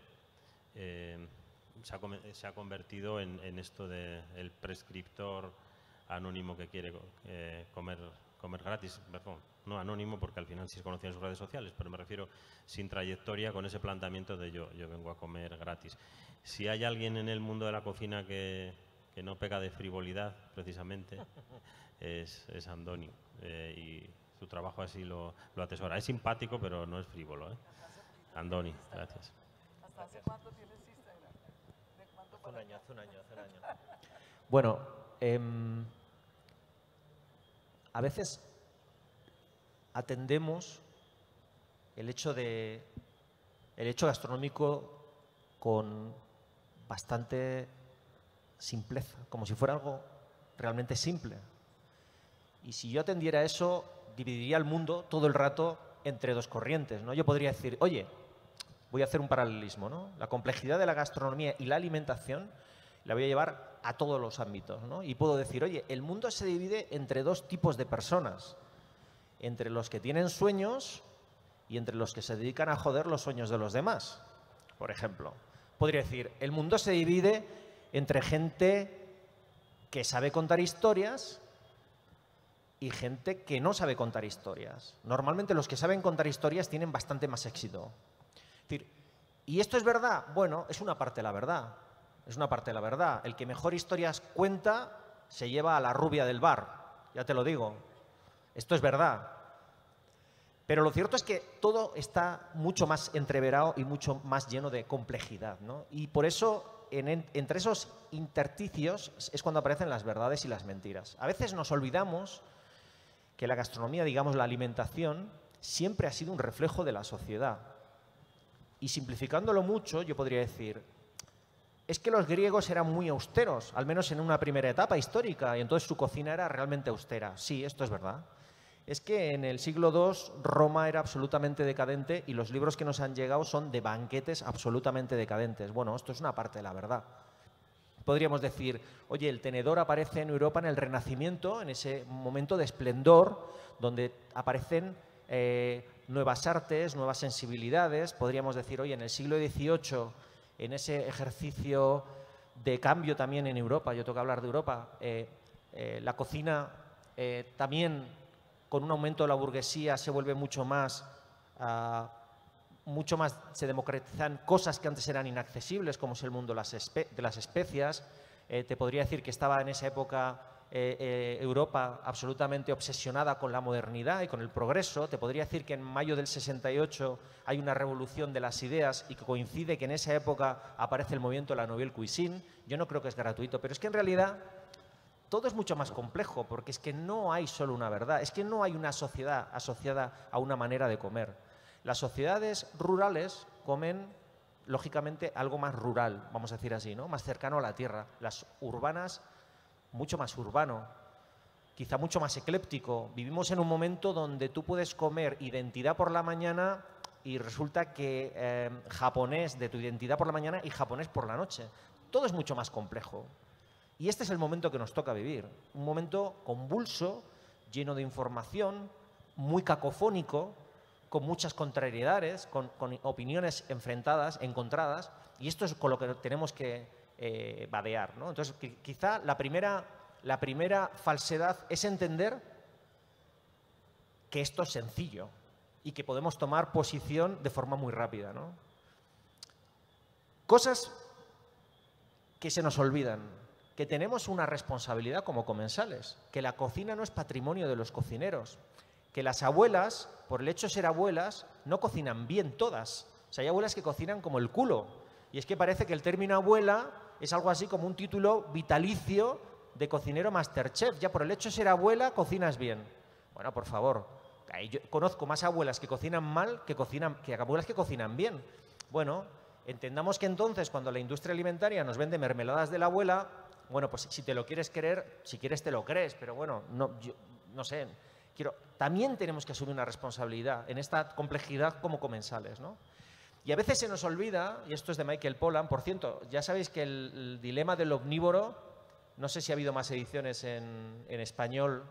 Se ha convertido en esto del prescriptor anónimo que quiere comer gratis. Perdón, no anónimo, porque al final sí se conocía en sus redes sociales, pero me refiero sin trayectoria, con ese planteamiento de yo vengo a comer gratis. Si hay alguien en el mundo de la cocina que no peca de frivolidad, precisamente, es Andoni, y su trabajo así lo atesora. Es simpático, pero no es frívolo, ¿eh? Andoni, gracias. ¿Hasta hace cuánto tienes Instagram? ¿De cuánto para acá? Hace un año. Bueno, a veces atendemos el hecho gastronómico con bastante simpleza, como si fuera algo realmente simple. Y si yo atendiera eso, dividiría el mundo todo el rato entre 2 corrientes, ¿no? Yo podría decir, oye, voy a hacer un paralelismo, ¿no? La complejidad de la gastronomía y la alimentación la voy a llevar a todos los ámbitos, ¿no? Y puedo decir, oye, el mundo se divide entre 2 tipos de personas, entre los que tienen sueños y entre los que se dedican a joder los sueños de los demás. Por ejemplo, podría decir, el mundo se divide entre gente que sabe contar historias y gente que no sabe contar historias. Normalmente los que saben contar historias tienen bastante más éxito. Es decir, ¿y esto es verdad? Bueno, es una parte de la verdad. Es una parte de la verdad. El que mejor historias cuenta se lleva a la rubia del bar, ya te lo digo. Esto es verdad. Pero lo cierto es que todo está mucho más entreverado y mucho más lleno de complejidad, ¿no? Y por eso, entre esos intersticios es cuando aparecen las verdades y las mentiras. A veces nos olvidamos que la gastronomía, digamos la alimentación, siempre ha sido un reflejo de la sociedad. Y simplificándolo mucho, yo podría decir, es que los griegos eran muy austeros, al menos en una primera etapa histórica, y entonces su cocina era realmente austera. Sí, esto es verdad. Es que en el siglo II Roma era absolutamente decadente y los libros que nos han llegado son de banquetes absolutamente decadentes. Bueno, esto es una parte de la verdad. Podríamos decir, oye, el tenedor aparece en Europa en el Renacimiento, en ese momento de esplendor, donde aparecen nuevas artes, nuevas sensibilidades. Podríamos decir, oye, en el siglo XVIII, en ese ejercicio de cambio también en Europa, yo tengo que hablar de Europa, la cocina también, con un aumento de la burguesía, se vuelve mucho más, se democratizan cosas que antes eran inaccesibles, como es el mundo de las especias. Te podría decir que estaba en esa época Europa absolutamente obsesionada con la modernidad y con el progreso. Te podría decir que en mayo del 68 hay una revolución de las ideas y que coincide que en esa época aparece el movimiento de la Nouvelle Cuisine. Yo no creo que es gratuito, pero es que en realidad todo es mucho más complejo, porque es que no hay solo una verdad, es que no hay una sociedad asociada a una manera de comer. Las sociedades rurales comen, lógicamente, algo más rural, vamos a decir así, ¿no? Más cercano a la tierra. Las urbanas, mucho más urbano, quizá mucho más ecléptico. Vivimos en un momento donde tú puedes comer identidad por la mañana y resulta que japonés de tu identidad por la mañana y japonés por la noche. Todo es mucho más complejo. Y este es el momento que nos toca vivir, un momento convulso, lleno de información, muy cacofónico, con muchas contrariedades, con opiniones enfrentadas, encontradas, y esto es con lo que tenemos que vadear, ¿no? Entonces, quizá la primera falsedad es entender que esto es sencillo y que podemos tomar posición de forma muy rápida, ¿no? Cosas que se nos olvidan, que tenemos una responsabilidad como comensales, que la cocina no es patrimonio de los cocineros, que las abuelas, por el hecho de ser abuelas, no cocinan bien todas. O sea, hay abuelas que cocinan como el culo. Y es que parece que el término abuela es algo así como un título vitalicio de cocinero Masterchef. Ya por el hecho de ser abuela, cocinas bien. Bueno, por favor, yo conozco más abuelas que cocinan mal que abuelas que cocinan bien. Bueno, entendamos que entonces cuando la industria alimentaria nos vende mermeladas de la abuela, bueno, pues si te lo quieres creer, si quieres te lo crees, pero bueno, no sé. También tenemos que asumir una responsabilidad en esta complejidad como comensales, ¿no? Y a veces se nos olvida, y esto es de Michael Pollan, por cierto, ya sabéis que el dilema del omnívoro, no sé si ha habido más ediciones en español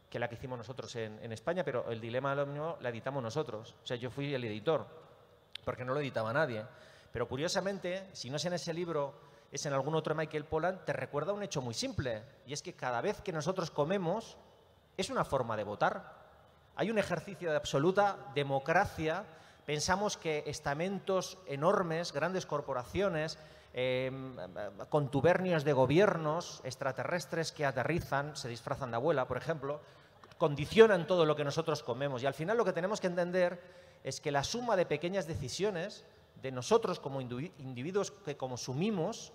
que la que hicimos nosotros en España, pero el dilema del omnívoro la editamos nosotros. O sea, yo fui el editor, porque no lo editaba nadie. Pero curiosamente, si no es en ese libro, es en algún otro de Michael Pollan, te recuerda un hecho muy simple, y es que cada vez que nosotros comemos es una forma de votar. Hay un ejercicio de absoluta democracia. Pensamos que estamentos enormes, grandes corporaciones, contubernios de gobiernos, extraterrestres que aterrizan, se disfrazan de abuela, por ejemplo, condicionan todo lo que nosotros comemos. Y al final lo que tenemos que entender es que la suma de pequeñas decisiones de nosotros como individuos que consumimos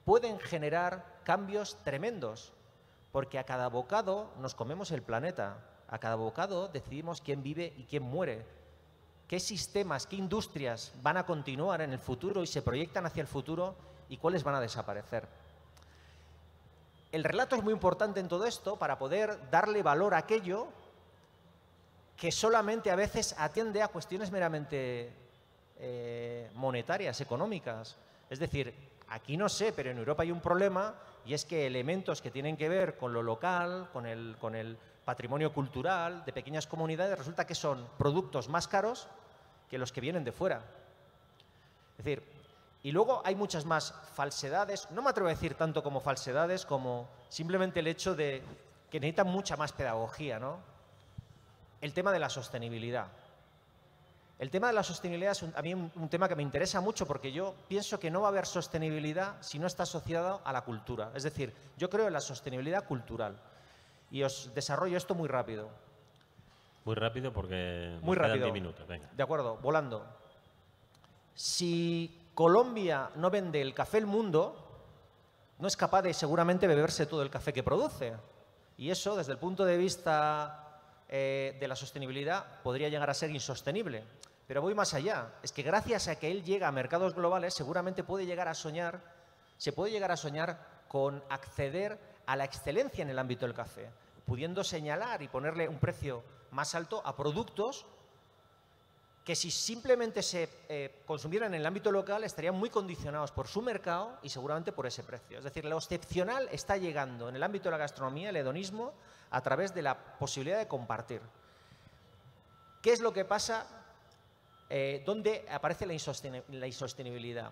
pueden generar cambios tremendos, porque a cada bocado nos comemos el planeta, a cada bocado decidimos quién vive y quién muere, qué sistemas, qué industrias van a continuar en el futuro y se proyectan hacia el futuro y cuáles van a desaparecer. El relato es muy importante en todo esto para poder darle valor a aquello que solamente a veces atiende a cuestiones meramente monetarias, económicas. Es decir, aquí no sé, pero en Europa hay un problema y es que elementos que tienen que ver con lo local, con el patrimonio cultural de pequeñas comunidades, resulta que son productos más caros que los que vienen de fuera. Es decir, Y luego hay muchas más falsedades, no me atrevo a decir tanto como falsedades, como simplemente el hecho de que necesita mucha más pedagogía, ¿no? El tema de la sostenibilidad. El tema de la sostenibilidad es a mí un tema que me interesa mucho porque yo pienso que no va a haber sostenibilidad si no está asociado a la cultura. Es decir, yo creo en la sostenibilidad cultural. Y os desarrollo esto muy rápido. Muy rápido porque Muy nos quedan rápido. 10 minutos. Venga. De acuerdo, volando. Si Colombia no vende el café El Mundo, no es capaz de seguramente beberse todo el café que produce. Y eso, desde el punto de vista de la sostenibilidad, podría llegar a ser insostenible. Pero voy más allá. Es que gracias a que él llega a mercados globales, seguramente puede llegar a soñar, se puede llegar a soñar con acceder a la excelencia en el ámbito del café, pudiendo señalar y ponerle un precio más alto a productos que si simplemente se consumieran en el ámbito local estarían muy condicionados por su mercado y seguramente por ese precio. Es decir, lo excepcional está llegando en el ámbito de la gastronomía, el hedonismo, a través de la posibilidad de compartir. ¿Qué es lo que pasa? ¿Dónde aparece la insostenibilidad?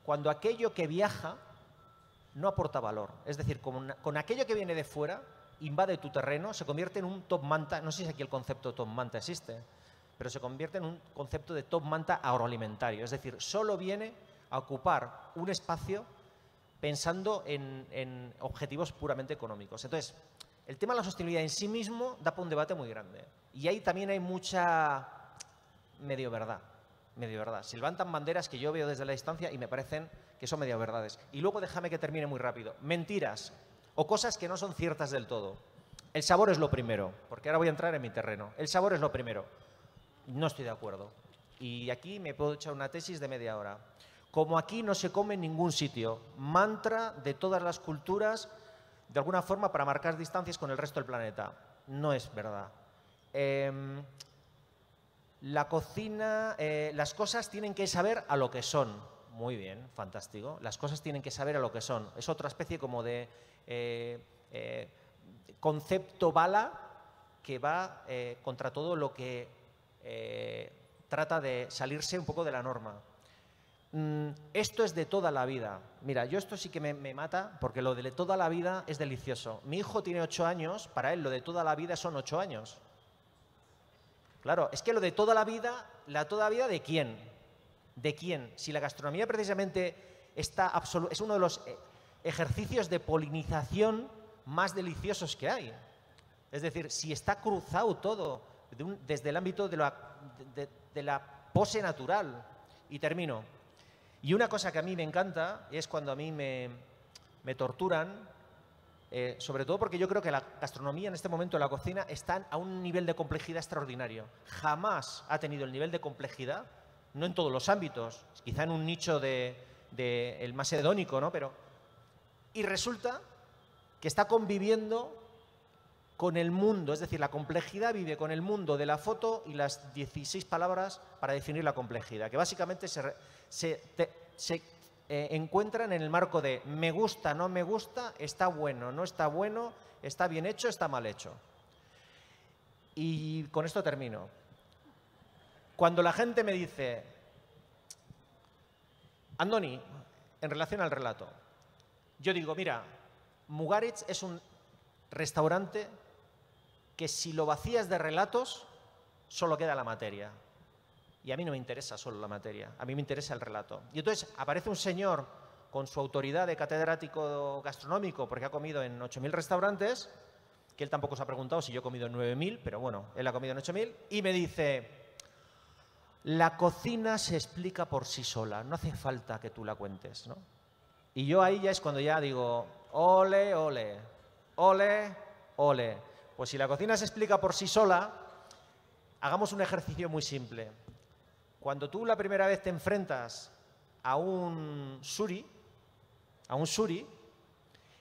Cuando aquello que viaja no aporta valor. Es decir, con aquello que viene de fuera, invade tu terreno, se convierte en un top manta. No sé si aquí el concepto top manta existe, pero se convierte en un concepto de top manta agroalimentario. Es decir, solo viene a ocupar un espacio pensando en objetivos puramente económicos. Entonces, el tema de la sostenibilidad en sí mismo da para un debate muy grande. Y ahí también hay mucha medio verdad. Se levantan banderas que yo veo desde la distancia y me parecen que son medio verdades. Y luego déjame que termine muy rápido. Mentiras o cosas que no son ciertas del todo. El sabor es lo primero, porque ahora voy a entrar en mi terreno. El sabor es lo primero. No estoy de acuerdo. Y aquí me puedo echar una tesis de media hora. Como aquí no se come en ningún sitio, mantra de todas las culturas, de alguna forma para marcar distancias con el resto del planeta. No es verdad. La cocina, las cosas tienen que saber a lo que son. Muy bien, fantástico. Las cosas tienen que saber a lo que son. Es otra especie como de concepto bala que va contra todo lo que trata de salirse un poco de la norma. Esto es de toda la vida. Mira, yo esto sí que me mata porque lo de toda la vida es delicioso. Mi hijo tiene 8 años, para él lo de toda la vida son 8 años. Claro, es que lo de toda la vida ¿de quién? ¿De quién? Si la gastronomía precisamente es uno de los ejercicios de polinización más deliciosos que hay. Es decir, si está cruzado todo desde el ámbito de la pose natural. Y termino. Y una cosa que a mí me encanta es cuando a mí me torturan, sobre todo porque yo creo que la gastronomía en este momento, la cocina, está a un nivel de complejidad extraordinario. Jamás ha tenido el nivel de complejidad, no en todos los ámbitos, quizá en un nicho el más hedónico, ¿no? Y resulta que está conviviendo con el mundo, es decir, la complejidad vive con el mundo de la foto y las 16 palabras para definir la complejidad, que básicamente se encuentran en el marco de me gusta, no me gusta, está bueno, no está bueno, está bien hecho, está mal hecho. Y con esto termino. Cuando la gente me dice, Andoni, en relación al relato, yo digo, mira, Mugaritz es un restaurante que si lo vacías de relatos, solo queda la materia. Y a mí no me interesa solo la materia, a mí me interesa el relato. Y entonces aparece un señor con su autoridad de catedrático gastronómico, porque ha comido en 8.000 restaurantes, que él tampoco se ha preguntado si yo he comido en 9.000, pero bueno, él ha comido en 8.000, y me dice, la cocina se explica por sí sola, no hace falta que tú la cuentes, ¿no? Y yo ahí ya es cuando ya digo, ole, ole, ole, ole. Pues si la cocina se explica por sí sola, hagamos un ejercicio muy simple. Cuando tú la primera vez te enfrentas a un suri,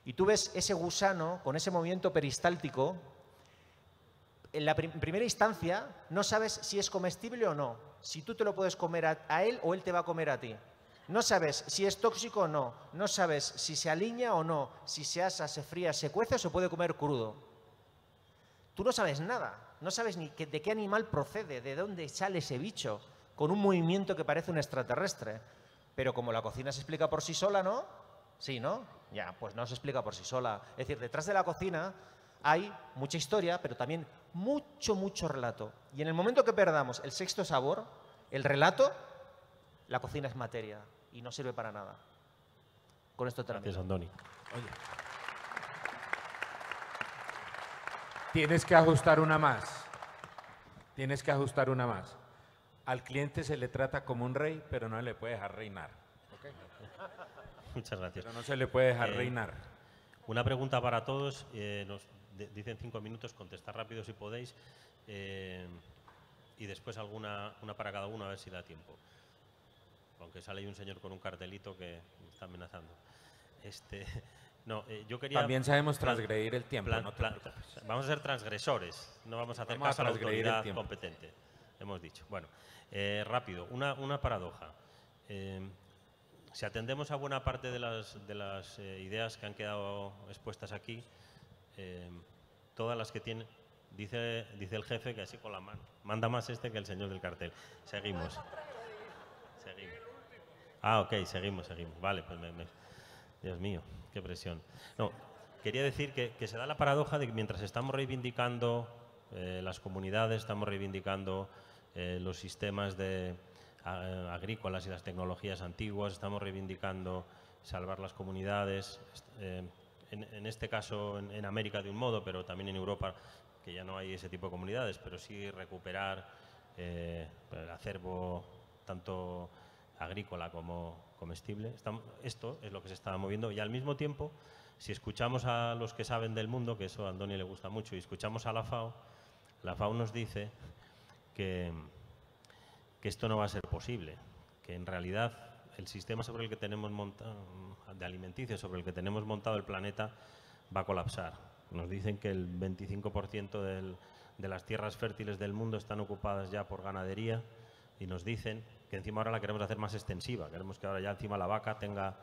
y tú ves ese gusano con ese movimiento peristáltico, en la primera instancia no sabes si es comestible o no, si tú te lo puedes comer a él o él te va a comer a ti. No sabes si es tóxico o no, no sabes si se alinea o no, si se asa, se fría, se cuece o se puede comer crudo. Tú no sabes nada, no sabes ni de qué animal procede, de dónde sale ese bicho, con un movimiento que parece un extraterrestre. Pero como la cocina se explica por sí sola, ¿no? Sí, ¿no? Ya, pues no se explica por sí sola. Es decir, detrás de la cocina hay mucha historia, pero también mucho relato. Y en el momento que perdamos el sexto sabor, el relato, la cocina es materia y no sirve para nada. Con esto termino. Gracias, Andoni. Oye. Tienes que ajustar una más. Tienes que ajustar una más. Al cliente se le trata como un rey, pero no le puede dejar reinar. ¿Okay? Muchas gracias. Pero no se le puede dejar reinar. Una pregunta para todos. Dicen 5 minutos, contestar rápido si podéis. Y después una para cada uno, a ver si da tiempo. Aunque sale ahí un señor con un cartelito que me está amenazando. Yo quería... También sabemos transgredir el tiempo. Vamos a ser transgresores, no vamos a hacer Vamos a caso a la transgredir autoridad el tiempo. competente. Hemos dicho. Bueno, rápido, una paradoja. Si atendemos a buena parte de las ideas que han quedado expuestas aquí, todas las que tiene, dice el jefe que así con la mano, manda más que el señor del cartel. Seguimos. Ah, ok, seguimos. Vale, pues Dios mío, qué presión. No, quería decir que se da la paradoja de que mientras estamos reivindicando las comunidades, estamos reivindicando los sistemas agrícolas y las tecnologías antiguas, estamos reivindicando salvar las comunidades, en este caso en América de un modo, pero también en Europa, que ya no hay ese tipo de comunidades, pero sí recuperar el acervo tanto agrícola como comestible. Esto es lo que se está moviendo y al mismo tiempo, si escuchamos a los que saben del mundo, que eso a Andoni le gusta mucho, y escuchamos a la FAO nos dice que esto no va a ser posible, que en realidad el sistema sobre el que tenemos montado, de alimenticio, sobre el que tenemos montado el planeta, va a colapsar. Nos dicen que el 25% de las tierras fértiles del mundo están ocupadas ya por ganadería y nos dicen que encima ahora la queremos hacer más extensiva, queremos que ahora ya encima la vaca tenga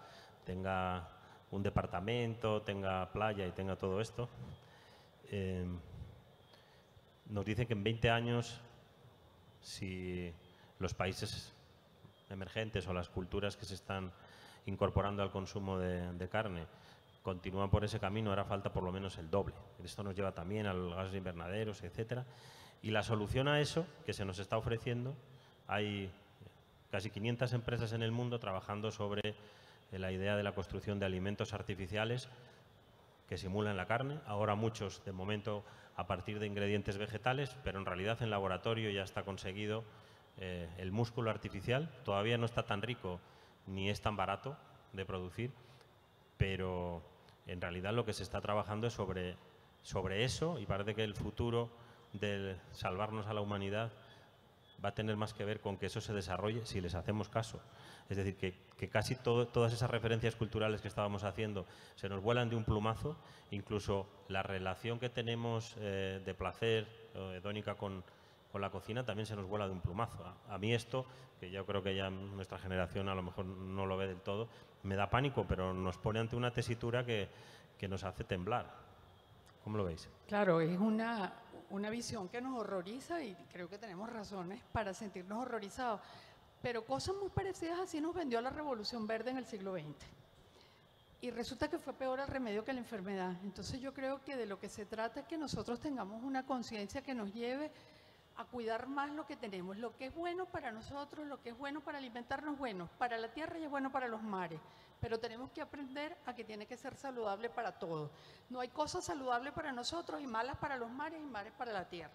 un departamento, tenga playa y tenga todo esto. Nos dicen que en 20 años, si los países emergentes o las culturas que se están incorporando al consumo de carne continúan por ese camino, hará falta por lo menos el doble. Esto nos lleva también a los gases invernaderos, etcétera. Y la solución a eso que se nos está ofreciendo, hay casi 500 empresas en el mundo trabajando sobre la idea de la construcción de alimentos artificiales que simulan la carne. Ahora muchos, de momento, a partir de ingredientes vegetales, pero en realidad en laboratorio ya está conseguido el músculo artificial. Todavía no está tan rico ni es tan barato de producir, pero en realidad lo que se está trabajando es sobre eso, y parece que el futuro de salvarnos a la humanidad va a tener más que ver con que eso se desarrolle si les hacemos caso. Es decir, que casi todas esas referencias culturales que estábamos haciendo se nos vuelan de un plumazo. Incluso la relación que tenemos de placer hedónica con la cocina también se nos vuela de un plumazo. A mí esto, que yo creo que ya nuestra generación a lo mejor no lo ve del todo, me da pánico, pero nos pone ante una tesitura que nos hace temblar. ¿Cómo lo veis? Claro, es una visión que nos horroriza y creo que tenemos razones para sentirnos horrorizados. Pero cosas muy parecidas así nos vendió la Revolución Verde en el siglo XX. Y resulta que fue peor el remedio que la enfermedad. Entonces yo creo que de lo que se trata es que nosotros tengamos una conciencia que nos lleve a cuidar más lo que tenemos. Lo que es bueno para nosotros, lo que es bueno para alimentarnos, bueno para la tierra y es bueno para los mares. Pero tenemos que aprender a que tiene que ser saludable para todos. No hay cosas saludables para nosotros y malas para los mares y mares para la tierra.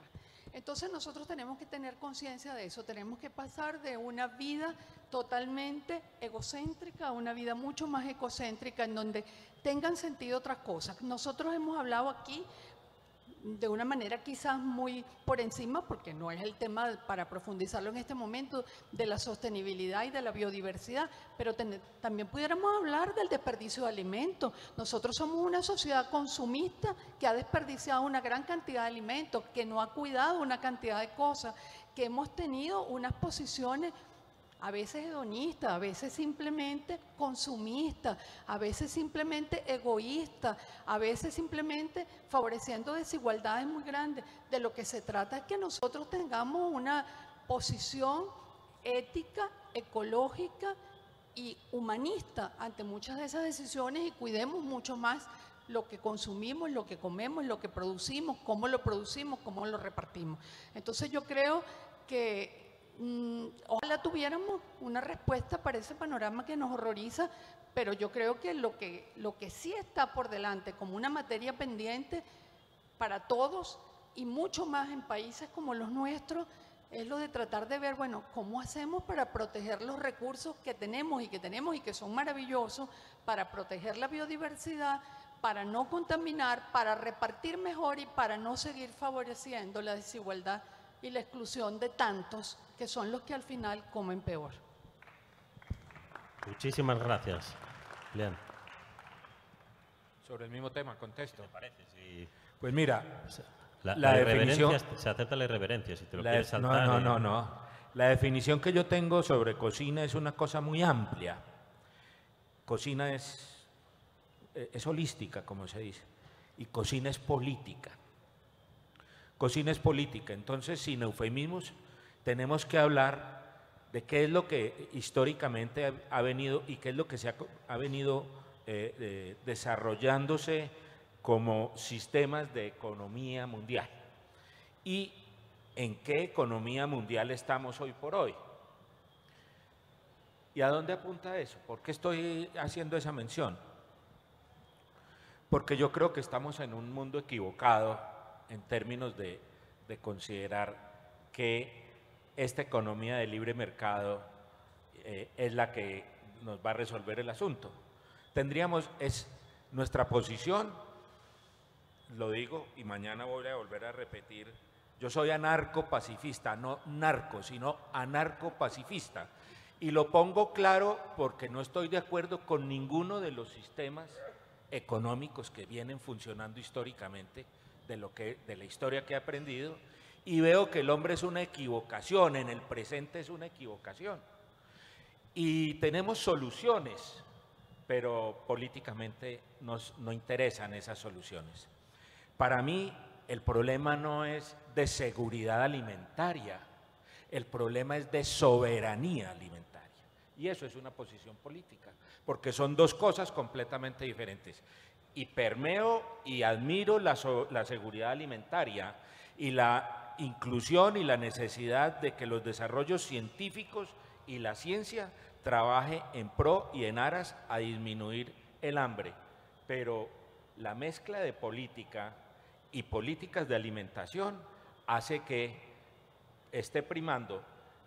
Entonces nosotros tenemos que tener conciencia de eso, tenemos que pasar de una vida totalmente egocéntrica a una vida mucho más ecocéntrica, en donde tengan sentido otras cosas. Nosotros hemos hablado aquí de una manera quizás muy por encima, porque no es el tema para profundizarlo en este momento, de la sostenibilidad y de la biodiversidad, pero también pudiéramos hablar del desperdicio de alimentos. Nosotros somos una sociedad consumista que ha desperdiciado una gran cantidad de alimentos, que no ha cuidado una cantidad de cosas, que hemos tenido unas posiciones a veces hedonista, a veces simplemente consumista, a veces simplemente egoísta, a veces simplemente favoreciendo desigualdades muy grandes. De lo que se trata es que nosotros tengamos una posición ética, ecológica y humanista ante muchas de esas decisiones y cuidemos mucho más lo que consumimos, lo que comemos, lo que producimos, cómo lo repartimos. Entonces yo creo que ojalá tuviéramos una respuesta para ese panorama que nos horroriza, pero yo creo que lo que sí está por delante como una materia pendiente para todos y mucho más en países como los nuestros es lo de tratar de ver, bueno, cómo hacemos para proteger los recursos que tenemos y que son maravillosos, para proteger la biodiversidad, para no contaminar, para repartir mejor y para no seguir favoreciendo la desigualdad y la exclusión de tantos que son los que al final comen peor. Muchísimas gracias. Bien. Sobre el mismo tema, contesto. ¿Te parece? Sí. Pues mira, La definición... irreverencia, se acepta la irreverencia, si te lo La quieres de- saltar. no. La definición que yo tengo sobre cocina es una cosa muy amplia. Cocina es holística, como se dice, y cocina es política. Cocina es política, entonces sin eufemismos tenemos que hablar de qué es lo que históricamente ha venido y qué es lo que ha venido desarrollándose como sistemas de economía mundial y en qué economía mundial estamos hoy por hoy. ¿Y a dónde apunta eso? ¿Por qué estoy haciendo esa mención? Porque yo creo que estamos en un mundo equivocado en términos de considerar que esta economía de libre mercado es la que nos va a resolver el asunto. Es nuestra posición, lo digo y mañana voy a volver a repetir, yo soy anarcopacifista, no narco, sino anarcopacifista. Y lo pongo claro porque no estoy de acuerdo con ninguno de los sistemas económicos que vienen funcionando históricamente, de la historia que he aprendido, y veo que el hombre es una equivocación, en el presente es una equivocación. Y tenemos soluciones, pero políticamente no interesan esas soluciones. Para mí, el problema no es de seguridad alimentaria, el problema es de soberanía alimentaria. Y eso es una posición política, porque son dos cosas completamente diferentes. Y permeo y admiro la seguridad alimentaria y la inclusión y la necesidad de que los desarrollos científicos y la ciencia trabaje en pro y en aras a disminuir el hambre. Pero la mezcla de política y políticas de alimentación hace que esté primando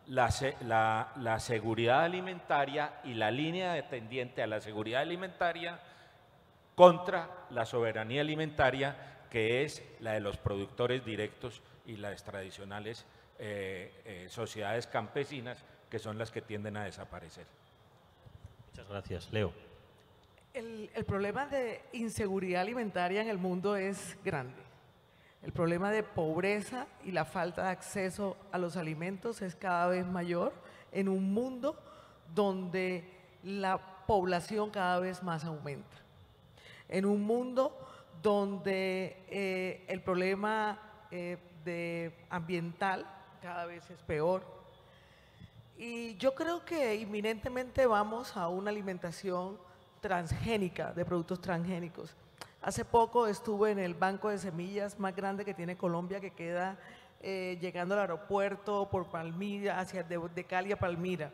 la seguridad alimentaria y la línea tendiente a la seguridad alimentaria contra la soberanía alimentaria, que es la de los productores directos y las tradicionales sociedades campesinas, que son las que tienden a desaparecer. Muchas gracias. Leo. El problema de inseguridad alimentaria en el mundo es grande. El problema de pobreza y la falta de acceso a los alimentos es cada vez mayor en un mundo donde la población cada vez más aumenta. En un mundo donde el problema ambiental cada vez es peor. Y yo creo que inminentemente vamos a una alimentación transgénica, de productos transgénicos. Hace poco estuve en el banco de semillas más grande que tiene Colombia, que queda llegando al aeropuerto por Palmira, de Cali a Palmira.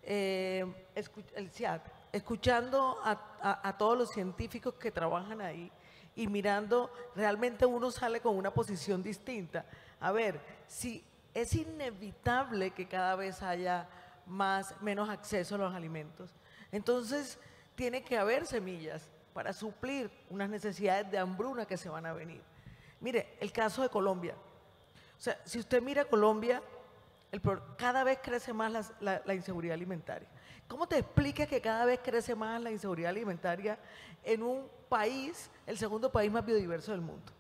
El CIAT, escuchando a todos los científicos que trabajan ahí y mirando, realmente uno sale con una posición distinta. A ver, si es inevitable que cada vez haya menos acceso a los alimentos, entonces tiene que haber semillas para suplir unas necesidades de hambruna que se van a venir. Mire, el caso de Colombia. O sea, si usted mira Colombia, cada vez crece más la inseguridad alimentaria. ¿Cómo te explicas que cada vez crece más la inseguridad alimentaria en un país, el segundo país más biodiverso del mundo?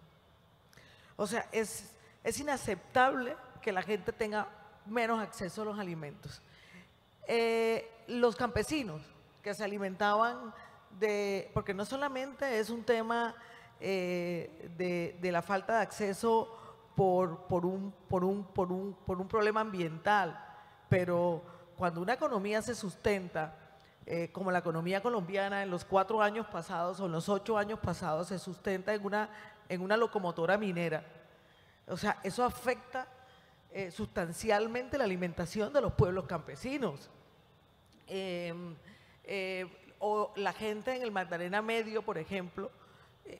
O sea, es inaceptable que la gente tenga menos acceso a los alimentos. Los campesinos que se alimentaban porque no solamente es un tema de la falta de acceso por un problema ambiental, pero cuando una economía se sustenta como la economía colombiana en los 4 años pasados o en los 8 años pasados se sustenta en una locomotora minera. O sea, eso afecta sustancialmente la alimentación de los pueblos campesinos. O la gente en el Magdalena Medio, por ejemplo,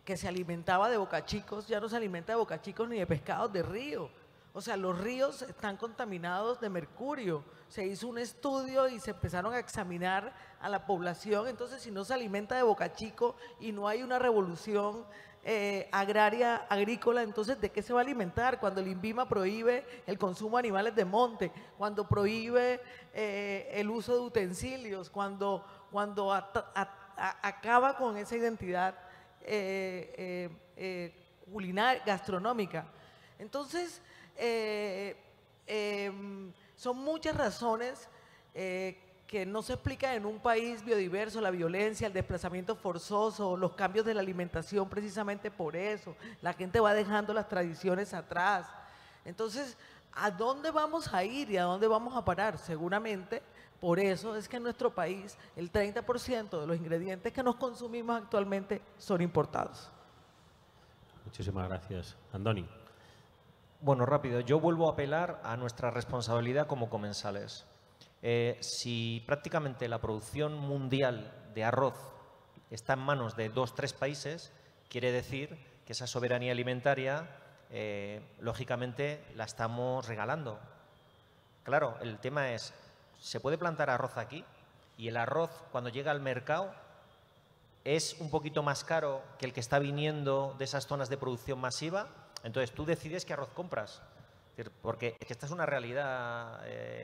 que se alimentaba de bocachicos, ya no se alimenta de bocachicos ni de pescados de río. O sea, los ríos están contaminados de mercurio. Se hizo un estudio y se empezaron a examinar a la población. Entonces, si no se alimenta de bocachico y no hay una revolución agrícola, entonces ¿de qué se va a alimentar? Cuando el INVIMA prohíbe el consumo de animales de monte, cuando prohíbe el uso de utensilios, cuando acaba con esa identidad culinaria, gastronómica. Entonces, son muchas razones que no se explican en un país biodiverso, la violencia, el desplazamiento forzoso, los cambios de la alimentación, precisamente por eso. La gente va dejando las tradiciones atrás. Entonces, ¿a dónde vamos a ir y a dónde vamos a parar? Seguramente, por eso es que en nuestro país el 30% de los ingredientes que nos consumimos actualmente son importados. Muchísimas gracias. Andoni. Bueno, rápido. Yo vuelvo a apelar a nuestra responsabilidad como comensales. Si prácticamente la producción mundial de arroz está en manos de 2 o 3 países, quiere decir que esa soberanía alimentaria, lógicamente, la estamos regalando. Claro, el tema es, ¿se puede plantar arroz aquí? Y el arroz, cuando llega al mercado, es un poquito más caro que el que está viniendo de esas zonas de producción masiva. Entonces, tú decides qué arroz compras. Porque es que esta es una realidad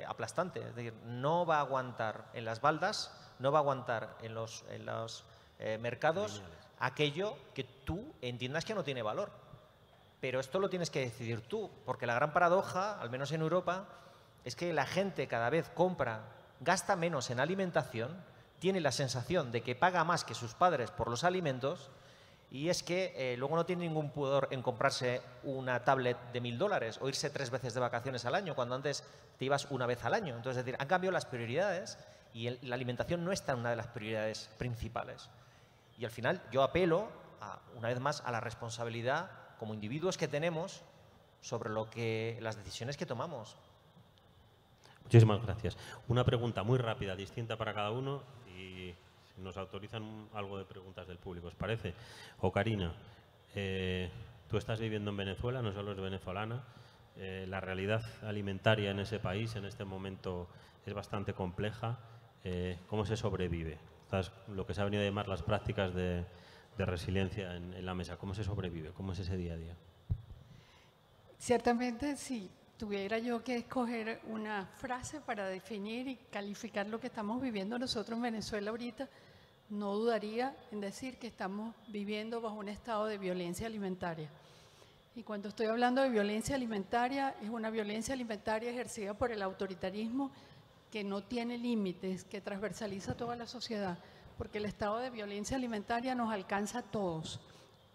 aplastante. Es decir, no va a aguantar en las baldas, no va a aguantar en los mercados aquello que tú entiendas que no tiene valor. Pero esto lo tienes que decidir tú, porque la gran paradoja, al menos en Europa, es que la gente cada vez gasta menos en alimentación, tiene la sensación de que paga más que sus padres por los alimentos. Y es que luego no tiene ningún pudor en comprarse una tablet de $1000 o irse 3 veces de vacaciones al año, cuando antes te ibas una vez al año. Entonces, es decir, han cambiado las prioridades y la alimentación no está en una de las prioridades principales. Y al final yo apelo, una vez más, a la responsabilidad como individuos que tenemos sobre las decisiones que tomamos. Muchísimas gracias. Una pregunta muy rápida, distinta para cada uno, y nos autorizan algo de preguntas del público, ¿os parece? Ocarina, tú estás viviendo en Venezuela, no solo eres venezolana, la realidad alimentaria en ese país en este momento es bastante compleja. ¿Cómo se sobrevive? Lo que se ha venido a llamar las prácticas de resiliencia en la mesa, ¿cómo se sobrevive? ¿Cómo es ese día a día? Ciertamente, si tuviera yo que escoger una frase para definir y calificar lo que estamos viviendo nosotros en Venezuela ahorita, no dudaría en decir que estamos viviendo bajo un estado de violencia alimentaria. Y cuando estoy hablando de violencia alimentaria, es una violencia alimentaria ejercida por el autoritarismo que no tiene límites, que transversaliza toda la sociedad, porque el estado de violencia alimentaria nos alcanza a todos,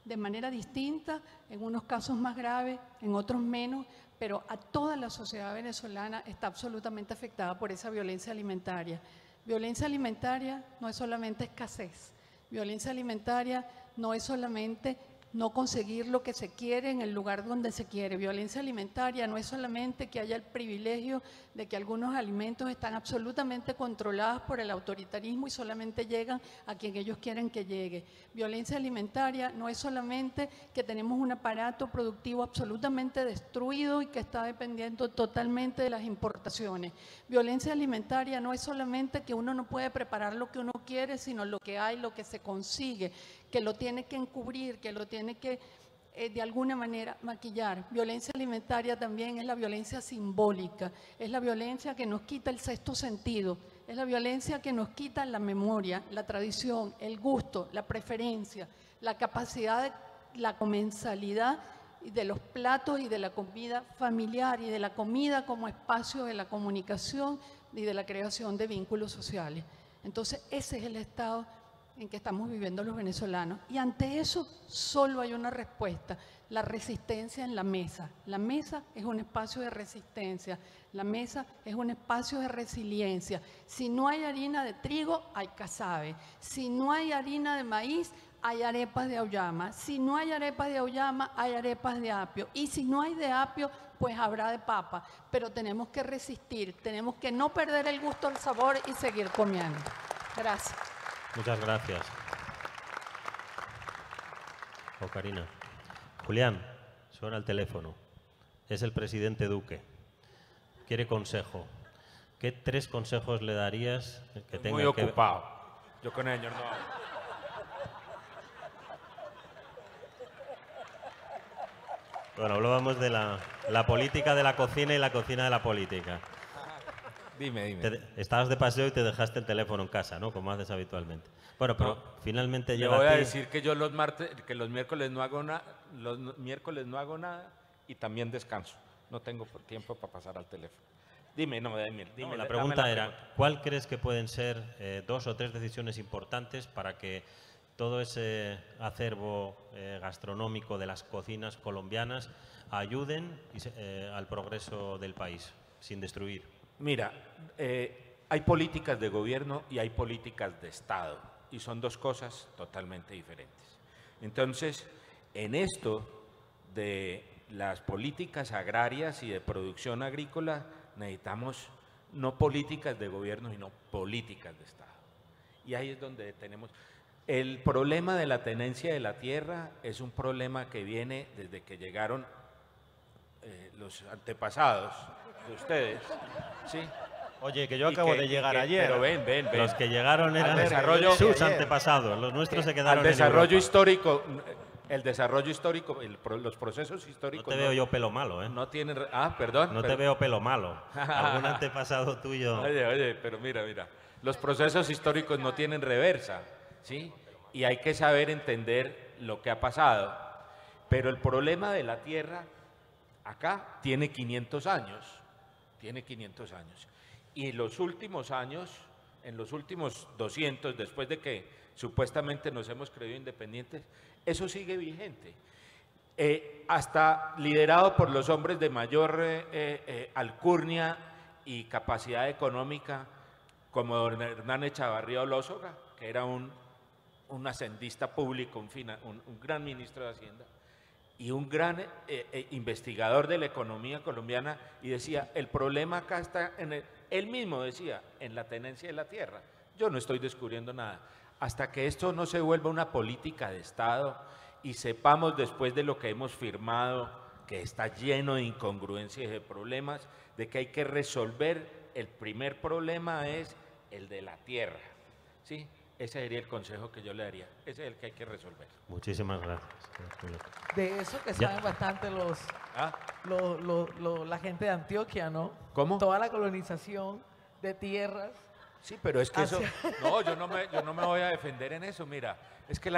de manera distinta, en unos casos más graves, en otros menos, pero a toda la sociedad venezolana está absolutamente afectada por esa violencia alimentaria. Violencia alimentaria no es solamente escasez, violencia alimentaria no es solamente no conseguir lo que se quiere en el lugar donde se quiere. Violencia alimentaria no es solamente que haya el privilegio de que algunos alimentos están absolutamente controlados por el autoritarismo y solamente llegan a quien ellos quieren que llegue. Violencia alimentaria no es solamente que tenemos un aparato productivo absolutamente destruido y que está dependiendo totalmente de las importaciones. Violencia alimentaria no es solamente que uno no puede preparar lo que uno quiere, sino lo que hay, lo que se consigue, que lo tiene que encubrir, que lo tiene que de alguna manera maquillar. Violencia alimentaria también es la violencia simbólica, es la violencia que nos quita el sexto sentido, es la violencia que nos quita la memoria, la tradición, el gusto, la preferencia, la capacidad de la comensalidad de los platos y de la comida familiar y de la comida como espacio de la comunicación y de la creación de vínculos sociales. Entonces, ese es el estado en que estamos viviendo los venezolanos. Y ante eso solo hay una respuesta: la resistencia en la mesa. La mesa es un espacio de resistencia, la mesa es un espacio de resiliencia. Si no hay harina de trigo, hay casabe. Si no hay harina de maíz, hay arepas de auyama. Si no hay arepas de auyama, hay arepas de apio. Y si no hay de apio, pues habrá de papa. Pero tenemos que resistir, tenemos que no perder el gusto al sabor y seguir comiendo. Gracias. Muchas gracias. Karina. Julián, suena el teléfono. Es el presidente Duque. Quiere consejo. ¿Qué 3 consejos le darías que tenga Muy ocupado. Yo con el señor no hablo. Bueno, hablábamos de la política de la cocina y la cocina de la política. Dime. Estabas de paseo y te dejaste el teléfono en casa, ¿no? Como haces habitualmente. Bueno, pero finalmente Le llega voy a a ti. decir que yo los miércoles no hago nada, y también descanso. No tengo tiempo para pasar al teléfono. Dime, No, dime. la pregunta era, ¿cuál crees que pueden ser 2 o 3 decisiones importantes para que todo ese acervo gastronómico de las cocinas colombianas ayuden al progreso del país, sin destruir? Mira, hay políticas de gobierno y hay políticas de Estado, y son 2 cosas totalmente diferentes. Entonces, en esto de las políticas agrarias y de producción agrícola, necesitamos no políticas de gobierno, sino políticas de Estado. Y ahí es donde tenemos... El problema de la tenencia de la tierra es un problema que viene desde que llegaron los antepasados de ustedes, ¿sí? Oye, que yo Y acabo que- de y llegar que- ayer. Pero ven. Los que llegaron eran desarrollo- sus antepasados, los nuestros se quedaron Al en desarrollo Europa. histórico, el desarrollo histórico, los procesos No históricos te veo yo pelo malo, ¿eh? no tienen... perdón. No te veo pelo malo. Algún antepasado tuyo. Oye, pero mira. Los procesos históricos no tienen reversa, ¿sí? Y hay que saber entender lo que ha pasado. Pero el problema de la tierra acá tiene 500 años. Tiene 500 años. Y en los últimos años, en los últimos 200, después de que supuestamente nos hemos creído independientes, eso sigue vigente. Hasta liderado por los hombres de mayor alcurnia y capacidad económica, como don Hernán Echavarría Olózoga, que era un hacendista público, un gran ministro de Hacienda, y un gran investigador de la economía colombiana, y decía, el problema acá está él mismo decía, en la tenencia de la tierra. Yo no estoy descubriendo nada. Hasta que esto no se vuelva una política de Estado y sepamos después de lo que hemos firmado, que está lleno de incongruencias y de problemas, de que hay que resolver, el primer problema es el de la tierra, ¿sí? Ese sería el consejo que yo le daría. Ese es el que hay que resolver. Muchísimas gracias. De eso que Ya. saben bastante ¿Ah? la gente de Antioquia, ¿no? ¿Cómo? Toda la colonización de tierras. Sí, pero es que eso... Hacia- No, yo no me voy a defender en eso. Mira, es que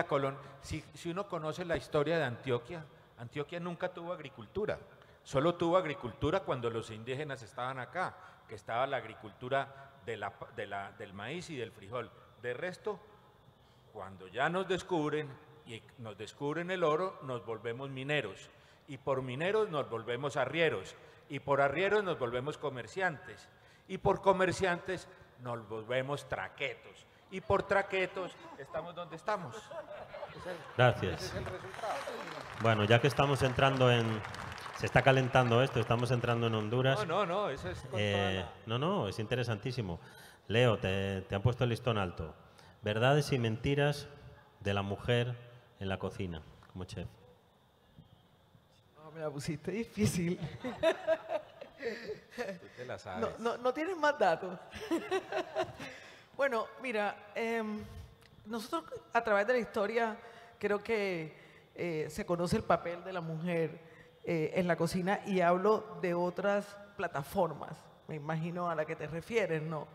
si uno conoce la historia de Antioquia, Antioquia nunca tuvo agricultura. Solo tuvo agricultura cuando los indígenas estaban acá, que estaba la agricultura del maíz y del frijol. De resto, cuando ya nos descubren el oro, nos volvemos mineros. Y por mineros nos volvemos arrieros. Y por arrieros nos volvemos comerciantes. Y por comerciantes nos volvemos traquetos. Y por traquetos estamos donde estamos. Gracias. Bueno, ya que estamos entrando se está calentando esto, estamos entrando en Honduras. No, eso es... con toda la- No, es interesantísimo. Leo, te han puesto el listón alto. Verdades y mentiras de la mujer en la cocina, como chef. No, me la pusiste difícil. Tú te la sabes. No tienes más datos. Bueno, mira, nosotros a través de la historia creo que se conoce el papel de la mujer en la cocina, y hablo de otras plataformas. Me imagino a la que te refieres, no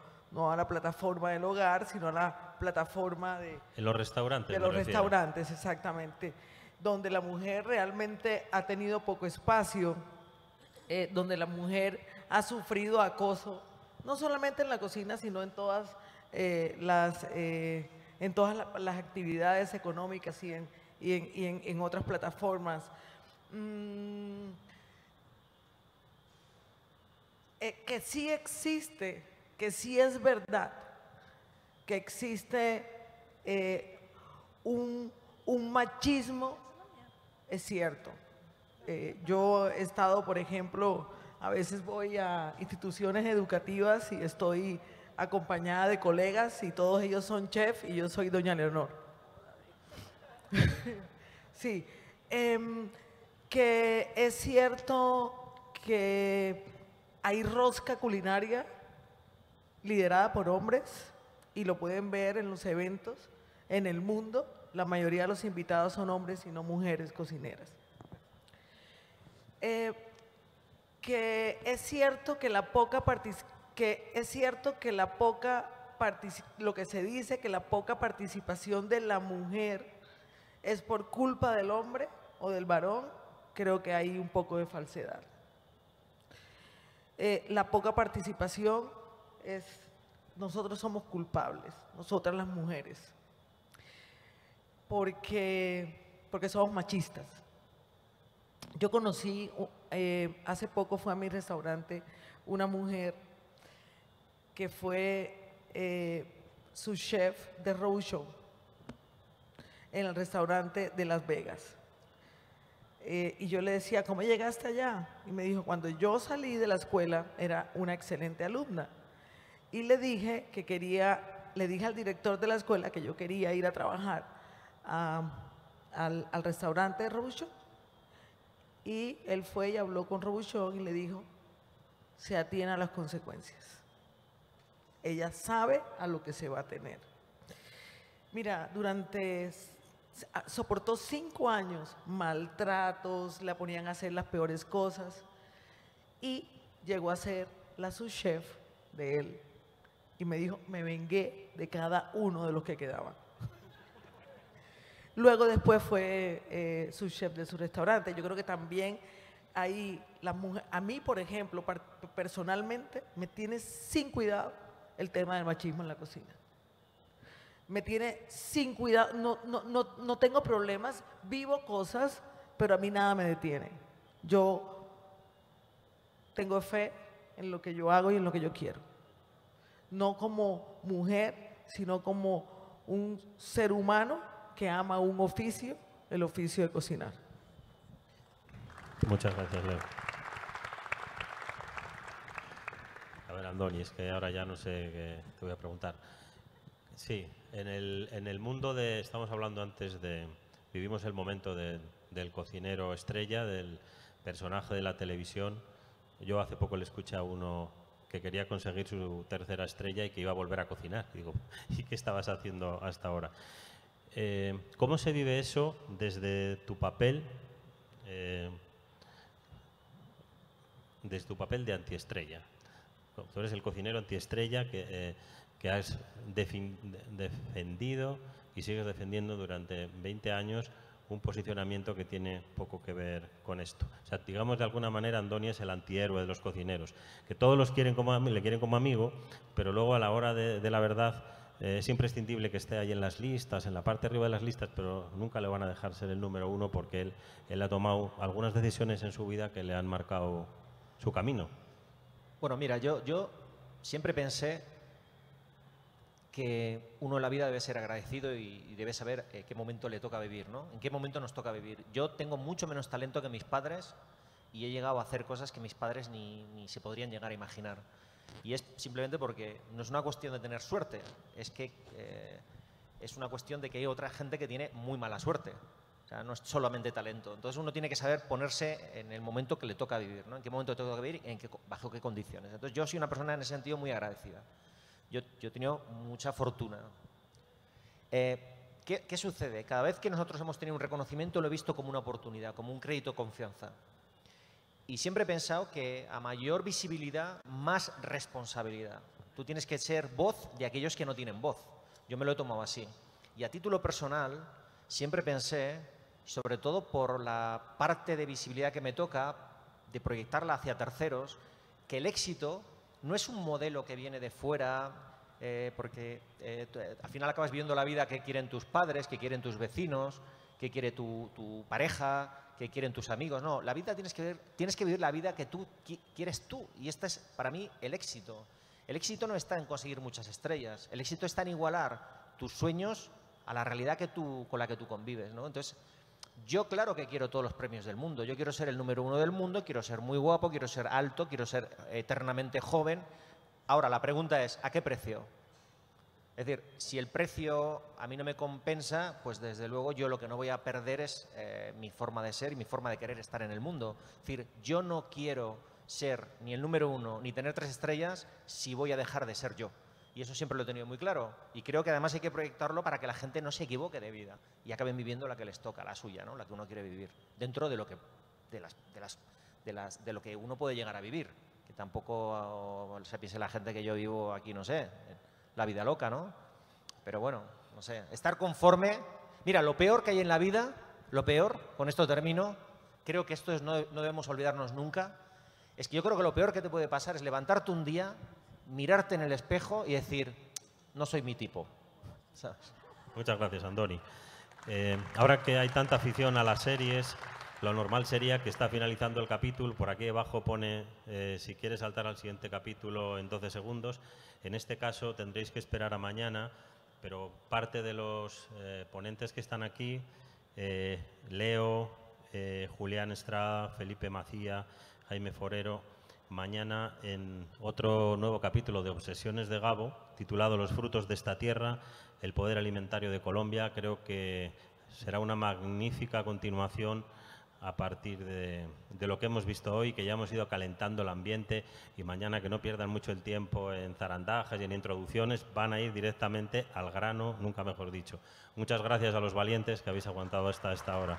a la plataforma del hogar, sino a la plataforma de En los restaurantes. de me los refiero. restaurantes, exactamente, donde la mujer realmente ha tenido poco espacio, donde la mujer ha sufrido acoso, no solamente en la cocina, sino en todas las en todas las actividades económicas y en otras plataformas. Que sí existe, que sí es verdad, que existe un machismo, es cierto. Yo he estado, por ejemplo, a veces voy a instituciones educativas y estoy acompañada de colegas y todos ellos son chef y yo soy doña Leonor. Sí, que es cierto que hay rosca culinaria liderada por hombres y lo pueden ver en los eventos en el mundo. La mayoría de los invitados son hombres y no mujeres cocineras. Que es cierto que lo que se dice que la poca participación de la mujer es por culpa del hombre o del varón, creo que hay un poco de falsedad. La poca participación es, nosotros somos culpables, nosotras las mujeres, porque somos machistas. Yo conocí, hace poco fue a mi restaurante una mujer que fue su chef de road show en el restaurante de Las Vegas. Y yo le decía, ¿cómo llegaste allá? Y me dijo, cuando yo salí de la escuela era una excelente alumna. Y le dije al director de la escuela que yo quería ir a trabajar al restaurante de Robuchon. Y él fue y habló con Robuchon y le dijo, se atiene a las consecuencias. Ella sabe a lo que se va a tener. Mira, soportó 5 años maltratos, la ponían a hacer las peores cosas y llegó a ser la subchef de él. Y me dijo, me vengué de cada uno de los que quedaban. Luego después fue subchef de su restaurante. Yo creo que también hay las mujeres, a mí por ejemplo, personalmente, me tiene sin cuidado el tema del machismo en la cocina. Me tiene sin cuidado, no tengo problemas, vivo cosas, pero a mí nada me detiene. Yo tengo fe en lo que yo hago y en lo que yo quiero. No como mujer, sino como un ser humano que ama un oficio, el oficio de cocinar. Muchas gracias, Leo. A ver, Andoni, es que ahora ya no sé qué te voy a preguntar. Sí, en el mundo estamos hablando antes vivimos el momento del cocinero estrella, del personaje de la televisión. Yo hace poco le escuché a uno que quería conseguir su 3ª estrella y que iba a volver a cocinar. Digo, ¿y qué estabas haciendo hasta ahora? ¿Cómo se vive eso desde tu papel de antiestrella? Tú eres el cocinero antiestrella que has defendido y sigues defendiendo durante 20 años un posicionamiento que tiene poco que ver con esto. O sea, digamos de alguna manera Andoni es el antihéroe de los cocineros, que todos le quieren como amigo, pero luego a la hora de la verdad es imprescindible que esté ahí en las listas, en la parte de arriba de las listas, pero nunca le van a dejar ser el número 1 porque él ha tomado algunas decisiones en su vida que le han marcado su camino. Bueno, mira, yo siempre pensé que uno en la vida debe ser agradecido y debe saber qué momento le toca vivir, ¿no? En qué momento nos toca vivir. Yo tengo mucho menos talento que mis padres y he llegado a hacer cosas que mis padres ni se podrían llegar a imaginar. Y es simplemente porque no es una cuestión de tener suerte, es que es una cuestión de que hay otra gente que tiene muy mala suerte. O sea, no es solamente talento. Entonces uno tiene que saber ponerse en el momento que le toca vivir, ¿no? En qué momento le toca vivir y bajo qué condiciones. Entonces yo soy una persona en ese sentido muy agradecida. Yo he tenido mucha fortuna. ¿Qué sucede? Cada vez que nosotros hemos tenido un reconocimiento lo he visto como una oportunidad, como un crédito de confianza. Y siempre he pensado que a mayor visibilidad, más responsabilidad. Tú tienes que ser voz de aquellos que no tienen voz. Yo me lo he tomado así. Y a título personal, siempre pensé, sobre todo por la parte de visibilidad que me toca, de proyectarla hacia terceros, que el éxito no es un modelo que viene de fuera, porque al final acabas viviendo la vida que quieren tus padres, que quieren tus vecinos, que quiere tu pareja, que quieren tus amigos. No, la vida tienes que vivir la vida que tú quieres tú. Y este es, para mí, el éxito. El éxito no está en conseguir muchas estrellas. El éxito está en igualar tus sueños a la realidad con la que tú convives, ¿no? Entonces, yo claro que quiero todos los premios del mundo. Yo quiero ser el número 1 del mundo, quiero ser muy guapo, quiero ser alto, quiero ser eternamente joven. Ahora, la pregunta es, ¿a qué precio? Es decir, si el precio a mí no me compensa, pues desde luego yo lo que no voy a perder es mi forma de ser y mi forma de querer estar en el mundo. Es decir, yo no quiero ser ni el número 1 ni tener 3 estrellas si voy a dejar de ser yo. Y eso siempre lo he tenido muy claro. Y creo que además hay que proyectarlo para que la gente no se equivoque de vida y acaben viviendo la que les toca, la suya, ¿no? La que uno quiere vivir, dentro de lo que, de lo que uno puede llegar a vivir. Que tampoco se piense la gente que yo vivo aquí, no sé, la vida loca, ¿no? Pero bueno, no sé, estar conforme. Mira, lo peor que hay en la vida, lo peor, con esto termino, creo que esto no debemos olvidarnos nunca, es que yo creo que lo peor que te puede pasar es levantarte un día, mirarte en el espejo y decir, no soy mi tipo, ¿sabes? Muchas gracias, Andoni. Ahora que hay tanta afición a las series, lo normal sería que está finalizando el capítulo, por aquí abajo pone si quieres saltar al siguiente capítulo en 12 segundos. En este caso tendréis que esperar a mañana, pero parte de los ponentes que están aquí, Leo, Julián Estrada, Felipe Macía, Jaime Forero, mañana en otro nuevo capítulo de Obsesiones de Gabo, titulado Los frutos de esta tierra, el poder alimentario de Colombia. Creo que será una magnífica continuación a partir de lo que hemos visto hoy, que ya hemos ido calentando el ambiente, y mañana que no pierdan mucho el tiempo en zarandajas y en introducciones, van a ir directamente al grano, nunca mejor dicho. Muchas gracias a los valientes que habéis aguantado hasta esta hora.